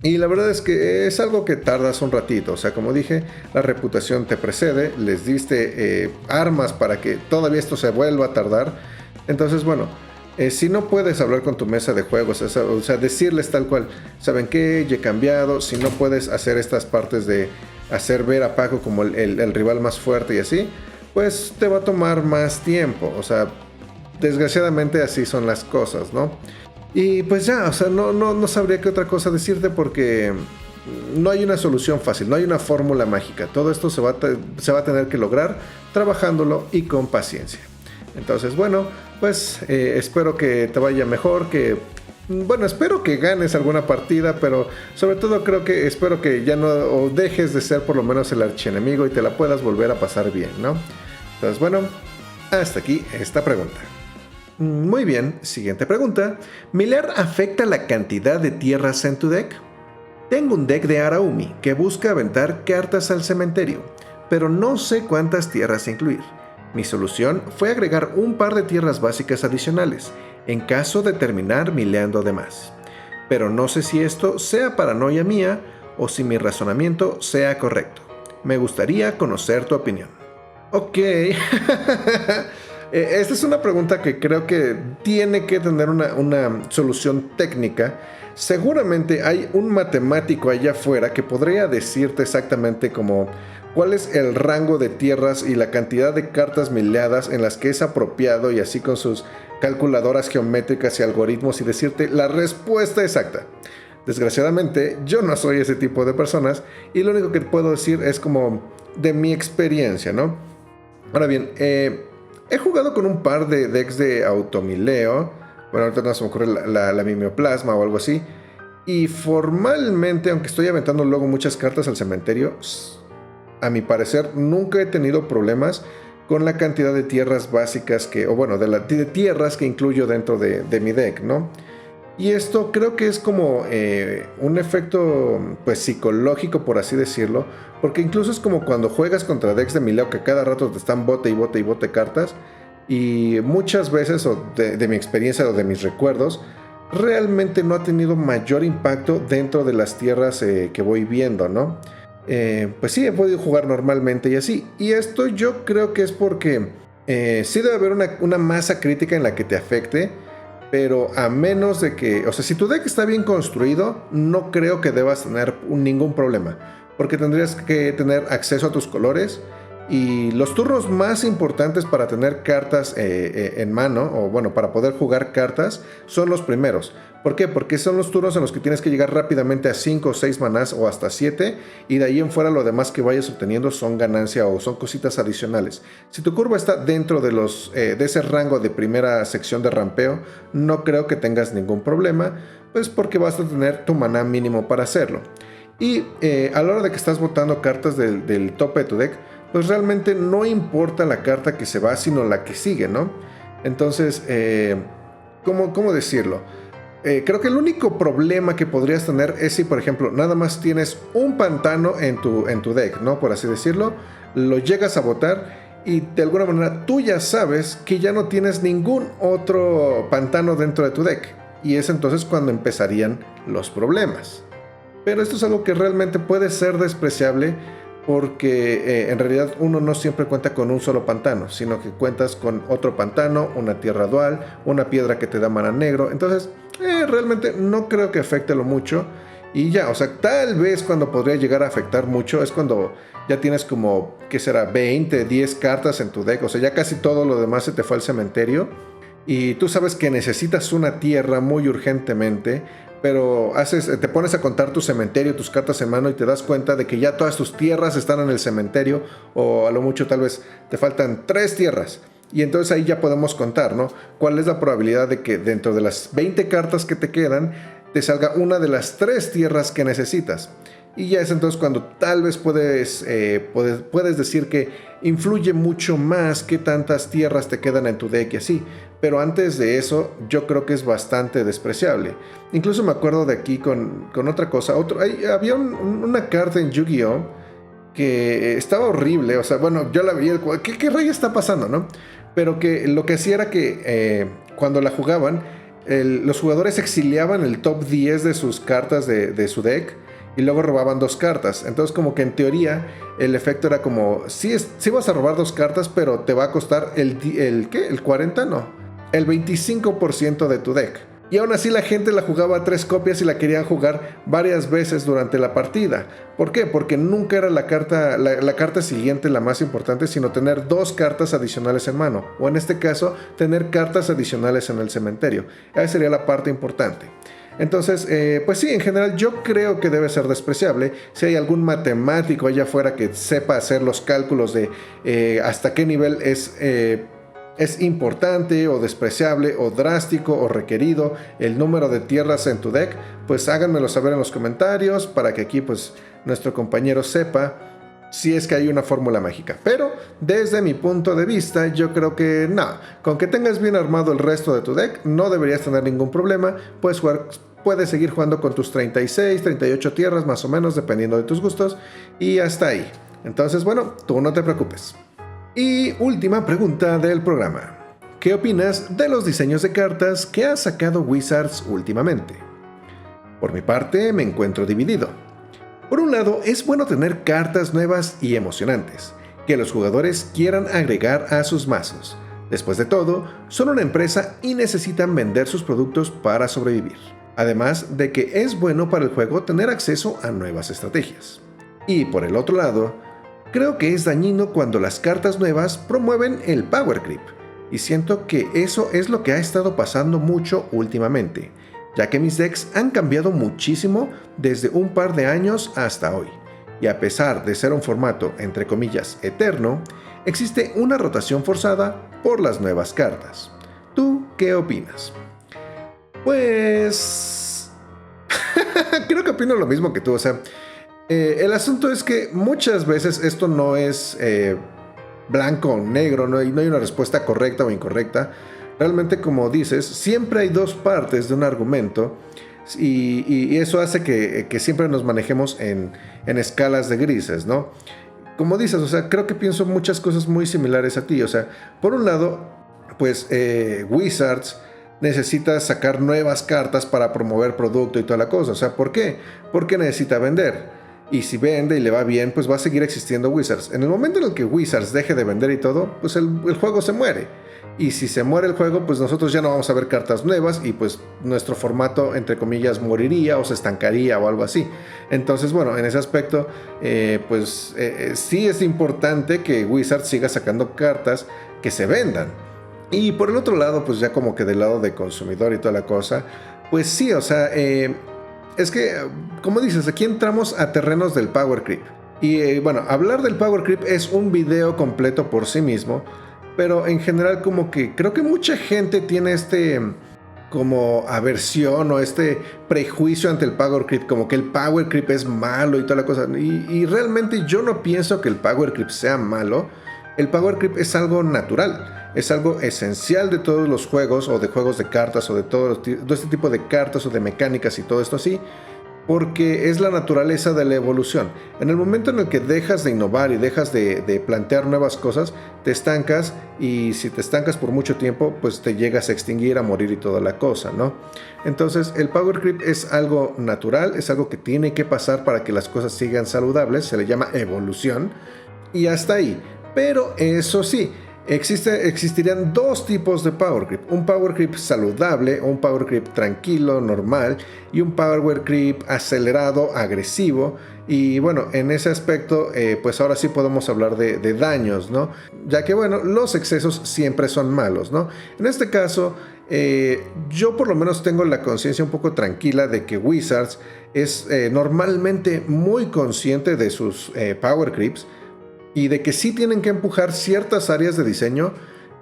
Y la verdad es que es algo que tardas un ratito. O sea, como dije, la reputación te precede. Les diste armas para que todavía esto se vuelva a tardar. Entonces, bueno, si no puedes hablar con tu mesa de juegos, o sea, decirles tal cual, ¿saben qué? Ya he cambiado. Si no puedes hacer estas partes de hacer ver a Paco como el rival más fuerte y así, pues te va a tomar más tiempo. O sea, desgraciadamente así son las cosas, ¿no? Y pues ya, o sea, no sabría qué otra cosa decirte porque no hay una solución fácil, no hay una fórmula mágica. Todo esto se va a tener que lograr trabajándolo y con paciencia. Entonces, bueno, pues espero que te vaya mejor, espero que ganes alguna partida, pero sobre todo espero que ya no o dejes de ser por lo menos el archienemigo y te la puedas volver a pasar bien, ¿no? Entonces, bueno, hasta aquí esta pregunta. Muy bien, siguiente pregunta. ¿Milear afecta la cantidad de tierras en tu deck? Tengo un deck de Araumi que busca aventar cartas al cementerio, pero no sé cuántas tierras incluir. Mi solución fue agregar un par de tierras básicas adicionales, en caso de terminar mileando de más. Pero no sé si esto sea paranoia mía o si mi razonamiento sea correcto. Me gustaría conocer tu opinión. Ok. Esta es una pregunta que creo que tiene que tener una solución técnica. Seguramente hay un matemático allá afuera que podría decirte exactamente como cuál es el rango de tierras y la cantidad de cartas mileadas en las que es apropiado, y así con sus calculadoras geométricas y algoritmos, y decirte la respuesta exacta. Desgraciadamente yo no soy ese tipo de personas y lo único que puedo decir es como de mi experiencia, ¿no? Ahora bien, he jugado con un par de decks de automileo. Bueno, ahorita no se me ocurre la Mimeoplasma o algo así. Y formalmente, aunque estoy aventando luego muchas cartas al cementerio, a mi parecer nunca he tenido problemas con la cantidad de tierras básicas de tierras que incluyo dentro de mi deck, ¿no? Y esto creo que es como un efecto pues psicológico, por así decirlo, porque incluso es como cuando juegas contra decks de mileo que cada rato te están bote y bote y bote cartas, y muchas veces, o de mi experiencia o de mis recuerdos, realmente no ha tenido mayor impacto dentro de las tierras que voy viendo, ¿no? Pues sí, he podido jugar normalmente y así, y esto yo creo que es porque sí debe haber una masa crítica en la que te afecte. Pero a menos de que, o sea, si tu deck está bien construido, no creo que debas tener ningún problema, porque tendrías que tener acceso a tus colores, y los turnos más importantes para tener cartas en mano, o bueno, para poder jugar cartas, son los primeros. ¿Por qué? Porque son los turnos en los que tienes que llegar rápidamente a 5 o 6 manás o hasta 7, y de ahí en fuera lo demás que vayas obteniendo son ganancia o son cositas adicionales. Si tu curva está dentro de ese rango de primera sección de rampeo, no creo que tengas ningún problema, pues porque vas a tener tu maná mínimo para hacerlo. Y a la hora de que estás botando cartas del tope de tu deck, pues realmente no importa la carta que se va, sino la que sigue, ¿no? Entonces, ¿cómo decirlo? Creo que el único problema que podrías tener es si, por ejemplo, nada más tienes un pantano en tu deck, ¿no? Por así decirlo, lo llegas a botar y de alguna manera tú ya sabes que ya no tienes ningún otro pantano dentro de tu deck. Y es entonces cuando empezarían los problemas. Pero esto es algo que realmente puede ser despreciable, porque en realidad uno no siempre cuenta con un solo pantano, sino que cuentas con otro pantano, una tierra dual, una piedra que te da mana negro. Entonces realmente no creo que afecte lo mucho. Y ya, o sea, tal vez cuando podría llegar a afectar mucho es cuando ya tienes como, ¿qué será? 20, 10 cartas en tu deck. O sea, ya casi todo lo demás se te fue al cementerio, y tú sabes que necesitas una tierra muy urgentemente, pero te pones a contar tu cementerio, tus cartas en mano, y te das cuenta de que ya todas tus tierras están en el cementerio, o a lo mucho tal vez te faltan 3 tierras. Y entonces ahí ya podemos contar, ¿no? ¿Cuál es la probabilidad de que dentro de las 20 cartas que te quedan te salga una de las 3 tierras que necesitas? Y ya es entonces cuando tal vez puedes decir que influye mucho más qué tantas tierras te quedan en tu deck y así. Pero antes de eso, yo creo que es bastante despreciable. Incluso me acuerdo de aquí con otra cosa. Había una carta en Yu-Gi-Oh! que estaba horrible. O sea, bueno, yo la vi, ¿qué rey está pasando, no? Pero que lo que hacía era que cuando la jugaban, los jugadores exiliaban el top 10 de sus cartas de su deck y luego robaban 2 cartas. Entonces, como que en teoría el efecto era como, sí vas a robar 2 cartas, pero te va a costar ¿qué? ¿El 40? No, el 25% de tu deck. Y aún así la gente la jugaba a 3 copias y la querían jugar varias veces durante la partida. ¿Por qué? Porque nunca era la carta siguiente la más importante, sino tener 2 cartas adicionales en mano. O en este caso, tener cartas adicionales en el cementerio. Esa sería la parte importante. Entonces, pues sí, en general yo creo que debe ser despreciable. Si hay algún matemático allá afuera que sepa hacer los cálculos de hasta qué nivel es importante o despreciable o drástico o requerido el número de tierras en tu deck, pues háganmelo saber en los comentarios para que aquí pues nuestro compañero sepa si es que hay una fórmula mágica. Pero desde mi punto de vista yo creo que no, con que tengas bien armado el resto de tu deck no deberías tener ningún problema. Puedes seguir jugando con tus 36, 38 tierras más o menos dependiendo de tus gustos y hasta ahí. Entonces bueno, tú no te preocupes. Y última pregunta del programa. ¿Qué opinas de los diseños de cartas que ha sacado Wizards últimamente? Por mi parte, me encuentro dividido. Por un lado, es bueno tener cartas nuevas y emocionantes, que los jugadores quieran agregar a sus mazos. Después de todo, son una empresa y necesitan vender sus productos para sobrevivir. Además de que es bueno para el juego tener acceso a nuevas estrategias. Y por el otro lado, creo que es dañino cuando las cartas nuevas promueven el power creep, y siento que eso es lo que ha estado pasando mucho últimamente, ya que mis decks han cambiado muchísimo desde un par de años hasta hoy, y a pesar de ser un formato entre comillas eterno, existe una rotación forzada por las nuevas cartas. ¿Tú qué opinas? Pues creo que opino lo mismo que tú, o sea, el asunto es que muchas veces esto no es blanco o negro, no hay una respuesta correcta o incorrecta. Realmente, como dices, siempre hay 2 partes de un argumento y eso hace que siempre nos manejemos en escalas de grises, ¿no? Como dices, o sea, creo que pienso muchas cosas muy similares a ti. O sea, por un lado, pues Wizards necesita sacar nuevas cartas para promover producto y toda la cosa. O sea, ¿por qué? Porque necesita vender. Y si vende y le va bien, pues va a seguir existiendo Wizards. En el momento en el que Wizards deje de vender y todo, pues el juego se muere. Y si se muere el juego, pues nosotros ya no vamos a ver cartas nuevas y pues nuestro formato, entre comillas, moriría o se estancaría o algo así. Entonces, bueno, en ese aspecto, sí es importante que Wizards siga sacando cartas que se vendan. Y por el otro lado, pues ya como que del lado de consumidor y toda la cosa, pues sí, o sea, es que, como dices, aquí entramos a terrenos del power creep. Y bueno, hablar del power creep es un video completo por sí mismo, pero en general como que creo que mucha gente tiene como aversión o prejuicio ante el power creep, como que el power creep es malo y toda la cosa. Y realmente yo no pienso que el power creep sea malo. El power creep es algo natural. Es algo esencial de todos los juegos o de juegos de cartas o de todo este tipo de cartas o de mecánicas y todo esto así, porque es la naturaleza de la evolución. En el momento en el que dejas de innovar y dejas de plantear nuevas cosas, te estancas, y si te estancas por mucho tiempo, pues te llegas a extinguir, a morir y toda la cosa, ¿no? Entonces el power creep es algo natural, es algo que tiene que pasar para que las cosas sigan saludables, se le llama evolución, y hasta ahí. Pero eso sí, existirían 2 tipos de power creep: un power creep saludable, un power creep tranquilo, normal, y un power creep acelerado, agresivo. Y bueno, en ese aspecto, pues ahora sí podemos hablar de daños, ¿no? Ya que bueno, los excesos siempre son malos, ¿no? En este caso, yo por lo menos tengo la conciencia un poco tranquila de que Wizards es normalmente muy consciente de sus power creeps, y de que sí tienen que empujar ciertas áreas de diseño,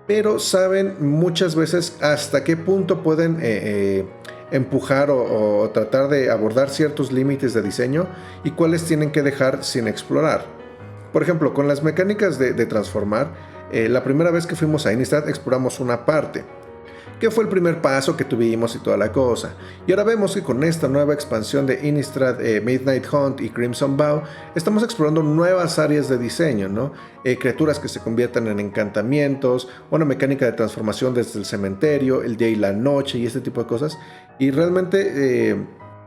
pero saben muchas veces hasta qué punto pueden empujar o tratar de abordar ciertos límites de diseño y cuáles tienen que dejar sin explorar. Por ejemplo, con las mecánicas de transformar, la primera vez que fuimos a Innistrad exploramos una parte que fue el primer paso que tuvimos y toda la cosa. Y ahora vemos que con esta nueva expansión de Innistrad, Midnight Hunt y Crimson Vow, estamos explorando nuevas áreas de diseño, ¿no? Criaturas que se conviertan en encantamientos, una mecánica de transformación desde el cementerio, el día y la noche y este tipo de cosas. Y realmente,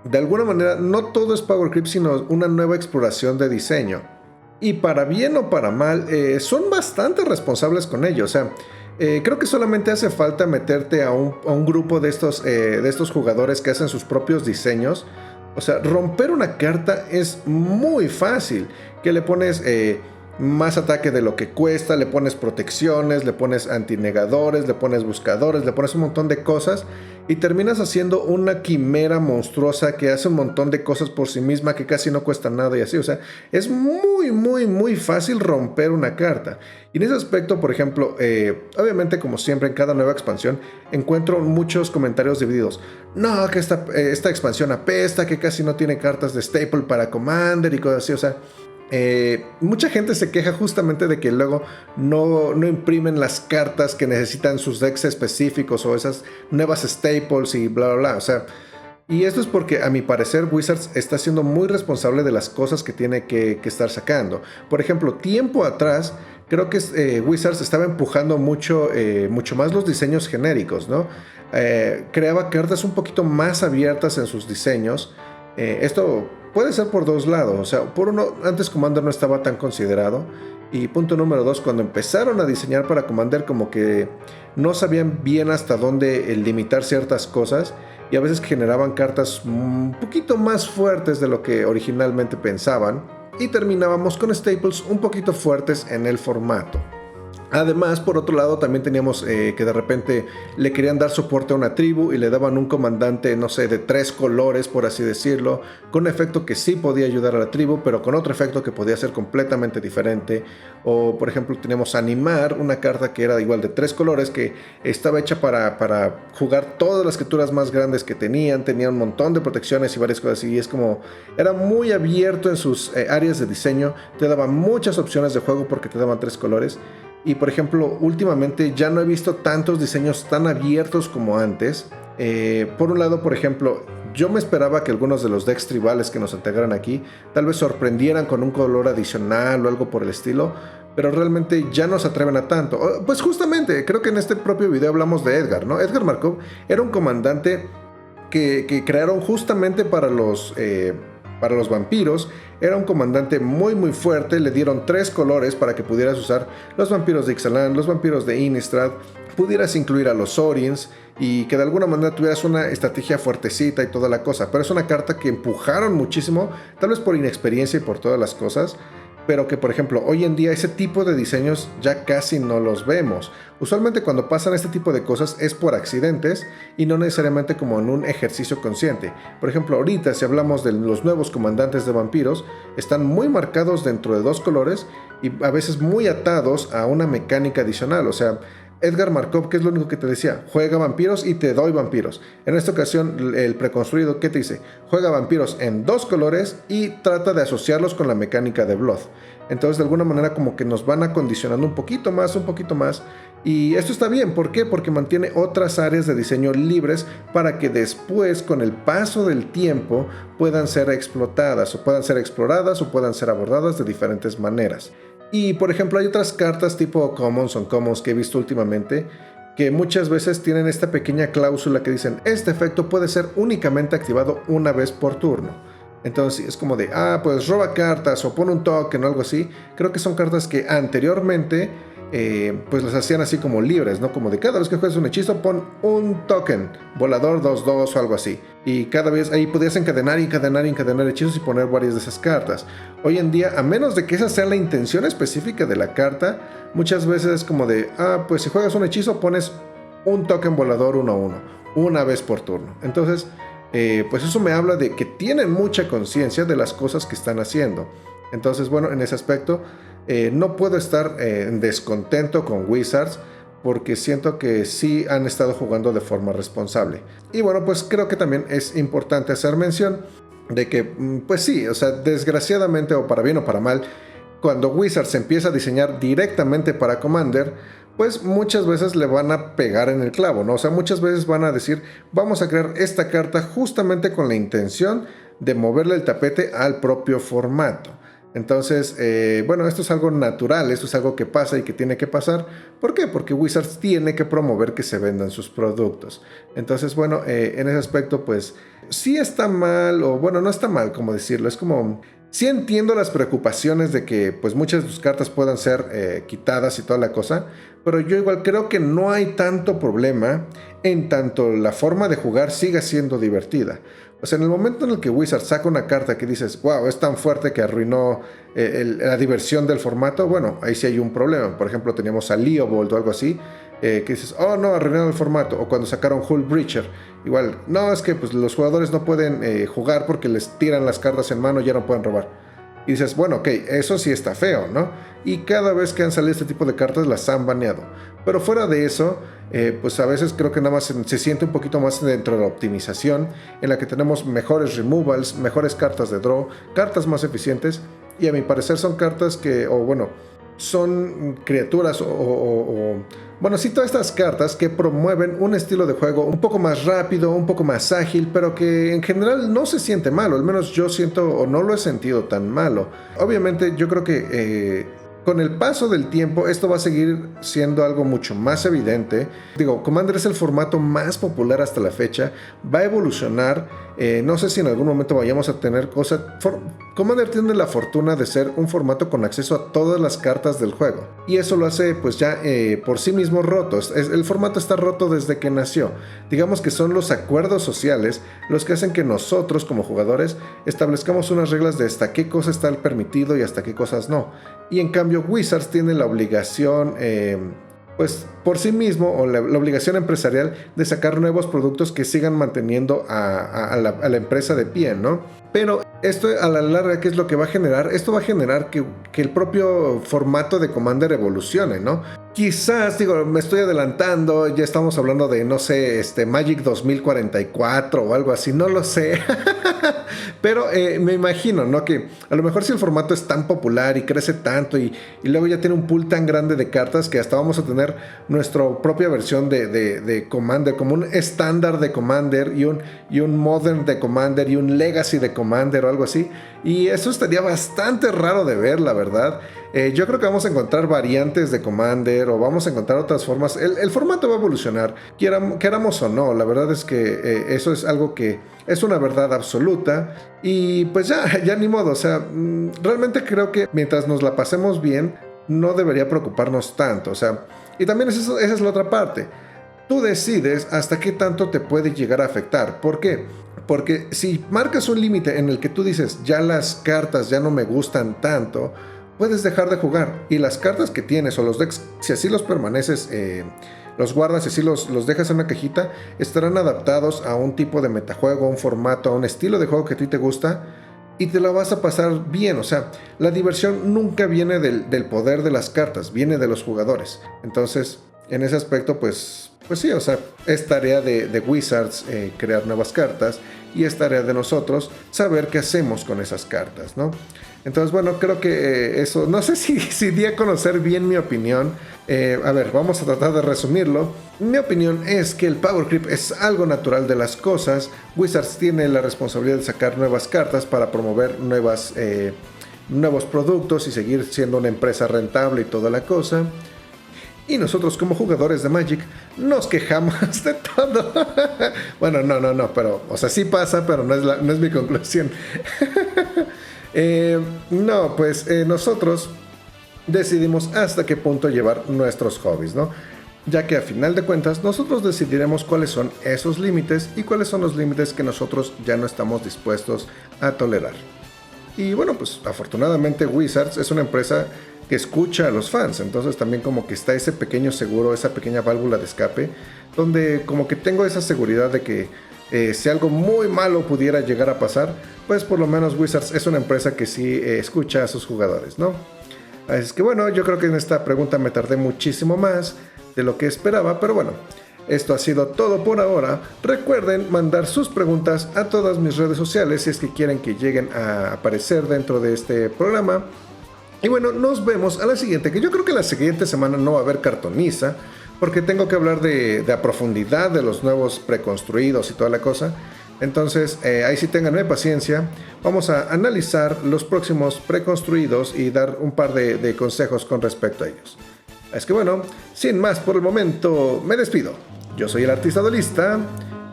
de alguna manera, no todo es power creep, sino una nueva exploración de diseño. Y para bien o para mal, son bastante responsables con ello. O sea, creo que solamente hace falta meterte a un grupo de estos jugadores que hacen sus propios diseños. O sea, romper una carta es muy fácil. Que le pones más ataque de lo que cuesta, le pones protecciones, le pones antinegadores, le pones buscadores, le pones un montón de cosas y terminas haciendo una quimera monstruosa que hace un montón de cosas por sí misma que casi no cuesta nada y así. O sea, es muy fácil romper una carta. Y en ese aspecto, por ejemplo, obviamente como siempre en cada nueva expansión encuentro muchos comentarios divididos. No, que esta expansión apesta, que casi no tiene cartas de staple para Commander y cosas así. O sea, mucha gente se queja justamente de que luego no imprimen las cartas que necesitan sus decks específicos o esas nuevas staples y bla bla bla. O sea, y esto es porque a mi parecer Wizards está siendo muy responsable de las cosas que tiene que estar sacando. Por ejemplo, tiempo atrás creo que Wizards estaba empujando mucho más los diseños genéricos, ¿no? Creaba cartas un poquito más abiertas en sus diseños. Esto puede ser por dos lados. O sea, por uno, antes Commander no estaba tan considerado. Y punto número dos, cuando empezaron a diseñar para Commander, como que no sabían bien hasta dónde limitar ciertas cosas. Y a veces generaban cartas un poquito más fuertes de lo que originalmente pensaban. Y terminábamos con staples un poquito fuertes en el formato. Además, por otro lado, también teníamos que de repente le querían dar soporte a una tribu y le daban un comandante, no sé, de 3 colores, por así decirlo, con un efecto que sí podía ayudar a la tribu, pero con otro efecto que podía ser completamente diferente. O, por ejemplo, teníamos Animar, una carta que era igual de 3 colores, que estaba hecha para jugar todas las criaturas más grandes que tenía un montón de protecciones y varias cosas así. Y es como, era muy abierto en sus áreas de diseño, te daba muchas opciones de juego porque te daban 3 colores. Y por ejemplo, últimamente ya no he visto tantos diseños tan abiertos como antes. Por un lado, por ejemplo, yo me esperaba que algunos de los decks tribales que nos integraran aquí tal vez sorprendieran con un color adicional o algo por el estilo, pero realmente ya no se atreven a tanto. Pues justamente, creo que en este propio video hablamos de Edgar, ¿no? Edgar Markov era un comandante que crearon justamente para los vampiros. Era un comandante muy fuerte, le dieron 3 colores para que pudieras usar los vampiros de Ixalan, los vampiros de Innistrad, pudieras incluir a los Oriens y que de alguna manera tuvieras una estrategia fuertecita y toda la cosa. Pero es una carta que empujaron muchísimo, tal vez por inexperiencia y por todas las cosas, pero que por ejemplo hoy en día ese tipo de diseños ya casi no los vemos. Usualmente cuando pasan este tipo de cosas es por accidentes y no necesariamente como en un ejercicio consciente. Por ejemplo, ahorita si hablamos de los nuevos comandantes de vampiros, están muy marcados dentro de 2 colores y a veces muy atados a una mecánica adicional. O sea, Edgar Markov, ¿qué es lo único que te decía? Juega vampiros y te doy vampiros. En esta ocasión, el preconstruido, ¿qué te dice? Juega vampiros en 2 colores y trata de asociarlos con la mecánica de Blood. Entonces, de alguna manera, como que nos van acondicionando un poquito más. Y esto está bien, ¿por qué? Porque mantiene otras áreas de diseño libres para que después, con el paso del tiempo, puedan ser explotadas, o puedan ser exploradas, o puedan ser abordadas de diferentes maneras. Y por ejemplo hay otras cartas tipo Commons o Uncommons que he visto últimamente que muchas veces tienen esta pequeña cláusula que dicen este efecto puede ser únicamente activado una vez por turno. Entonces es como de, pues roba cartas o pone un token o algo así. Creo que son cartas que anteriormente pues las hacían así como libres, ¿no? Como de cada vez que juegas un hechizo pon un token, volador 2/2 o algo así. Y cada vez ahí podías encadenar hechizos y poner varias de esas cartas. Hoy en día, a menos de que esa sea la intención específica de la carta, muchas veces es como de, pues si juegas un hechizo pones un token volador 1/1, una vez por turno. Entonces, pues eso me habla de que tienen mucha conciencia de las cosas que están haciendo. Entonces, bueno, en ese aspecto no puedo estar en descontento con Wizards porque siento que sí han estado jugando de forma responsable. Y bueno, pues creo que también es importante hacer mención de que, pues sí, o sea, desgraciadamente o para bien o para mal, cuando Wizards empieza a diseñar directamente para Commander, pues muchas veces le van a pegar en el clavo, ¿no? O sea, muchas veces van a decir, vamos a crear esta carta justamente con la intención de moverle el tapete al propio formato. Entonces, bueno, esto es algo natural, esto es algo que pasa y que tiene que pasar. ¿Por qué? Porque Wizards tiene que promover que se vendan sus productos. Entonces, bueno, en ese aspecto, pues, sí está mal, o bueno, no está mal, como decirlo, es como... Sí entiendo las preocupaciones de que pues muchas de tus cartas puedan ser quitadas y toda la cosa, pero yo igual creo que no hay tanto problema en tanto la forma de jugar siga siendo divertida. O sea, en el momento en el que Wizard saca una carta que dices, wow, es tan fuerte que arruinó la diversión del formato, bueno, ahí sí hay un problema. Por ejemplo, teníamos a Leobold o algo así, que dices, oh no, arruinaron el formato. O cuando sacaron Hull Breacher, igual, no, es que pues, los jugadores no pueden jugar porque les tiran las cartas en mano y ya no pueden robar. Y dices, bueno, ok, eso sí está feo, ¿no? Y cada vez que han salido este tipo de cartas las han baneado. Pero fuera de eso, pues a veces creo que nada más se siente un poquito más dentro de la optimización, en la que tenemos mejores removals, mejores cartas de draw, cartas más eficientes, y a mi parecer son cartas que, o bueno, son criaturas bueno, sí, todas estas cartas que promueven un estilo de juego un poco más rápido, un poco más ágil, pero que en general no se siente malo, al menos yo siento o no lo he sentido tan malo. Obviamente yo creo que con el paso del tiempo esto va a seguir siendo algo mucho más evidente. Digo, Commander es el formato más popular hasta la fecha, va a evolucionar, no sé si en algún momento vayamos a tener cosas... Commander tiene la fortuna de ser un formato con acceso a todas las cartas del juego, y eso lo hace pues ya por sí mismo roto. El formato está roto desde que nació. Digamos que son los acuerdos sociales los que hacen que nosotros como jugadores establezcamos unas reglas de hasta qué cosa está permitido y hasta qué cosas no. Y en cambio Wizards tiene la obligación, pues por sí mismo, o la obligación empresarial de sacar nuevos productos que sigan manteniendo a la empresa de pie, ¿no? Pero esto a la larga, ¿qué es lo que va a generar? Esto va a generar que el propio formato de Commander evolucione, ¿no? Quizás, digo, me estoy adelantando, ya estamos hablando de, no sé, Magic 2044 o algo así, no lo sé. Pero me imagino, ¿no? Que a lo mejor si el formato es tan popular y crece tanto y luego ya tiene un pool tan grande de cartas que hasta vamos a tener nuestra propia versión de Commander, como un estándar de Commander y un Modern de Commander y un Legacy de Commander o algo así. Y eso estaría bastante raro de ver, la verdad. Yo creo que vamos a encontrar variantes de Commander o vamos a encontrar otras formas. El formato va a evolucionar, queramos o no. La verdad es que eso es algo que es una verdad absoluta. Y pues ya ni modo. O sea, realmente creo que mientras nos la pasemos bien, no debería preocuparnos tanto. O sea, y también esa es la otra parte. Tú decides hasta qué tanto te puede llegar a afectar. ¿Por qué? Porque si marcas un límite en el que tú dices, ya las cartas ya no me gustan tanto, puedes dejar de jugar. Y las cartas que tienes o los decks, si así los permaneces, los guardas y así los dejas en una cajita, estarán adaptados a un tipo de metajuego, a un formato, a un estilo de juego que a ti te gusta. Y te la vas a pasar bien. O sea, la diversión nunca viene del poder de las cartas, viene de los jugadores. Entonces, en ese aspecto, pues sí, o sea, es tarea de Wizards crear nuevas cartas y es tarea de nosotros saber qué hacemos con esas cartas, ¿no? Entonces, bueno, creo que eso, no sé si di a conocer bien mi opinión. A ver, vamos a tratar de resumirlo. Mi opinión es que el Power Creep es algo natural de las cosas. Wizards tiene la responsabilidad de sacar nuevas cartas para promover nuevos productos y seguir siendo una empresa rentable y toda la cosa. Y nosotros como jugadores de Magic nos quejamos de todo. Bueno, no, pero, o sea, sí pasa, pero no es mi conclusión. Nosotros decidimos hasta qué punto llevar nuestros hobbies, ¿no? Ya que a final de cuentas nosotros decidiremos cuáles son esos límites y cuáles son los límites que nosotros ya no estamos dispuestos a tolerar. Y bueno, pues afortunadamente Wizards es una empresa que escucha a los fans, entonces también como que está ese pequeño seguro, esa pequeña válvula de escape, donde como que tengo esa seguridad de que si algo muy malo pudiera llegar a pasar, pues por lo menos Wizards es una empresa que sí escucha a sus jugadores, ¿no? Así que bueno, yo creo que en esta pregunta me tardé muchísimo más de lo que esperaba, pero bueno, esto ha sido todo por ahora. Recuerden mandar sus preguntas a todas mis redes sociales si es que quieren que lleguen a aparecer dentro de este programa. Y bueno, nos vemos a la siguiente, que yo creo que la siguiente semana no va a haber cartoniza, porque tengo que hablar de a profundidad de los nuevos preconstruidos y toda la cosa. Entonces, ahí sí ténganme paciencia. Vamos a analizar los próximos preconstruidos y dar un par de consejos con respecto a ellos. Es que bueno, sin más por el momento, me despido. Yo soy el artista duelista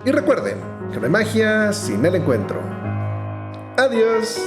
y recuerden que no hay magia sin el encuentro. Adiós.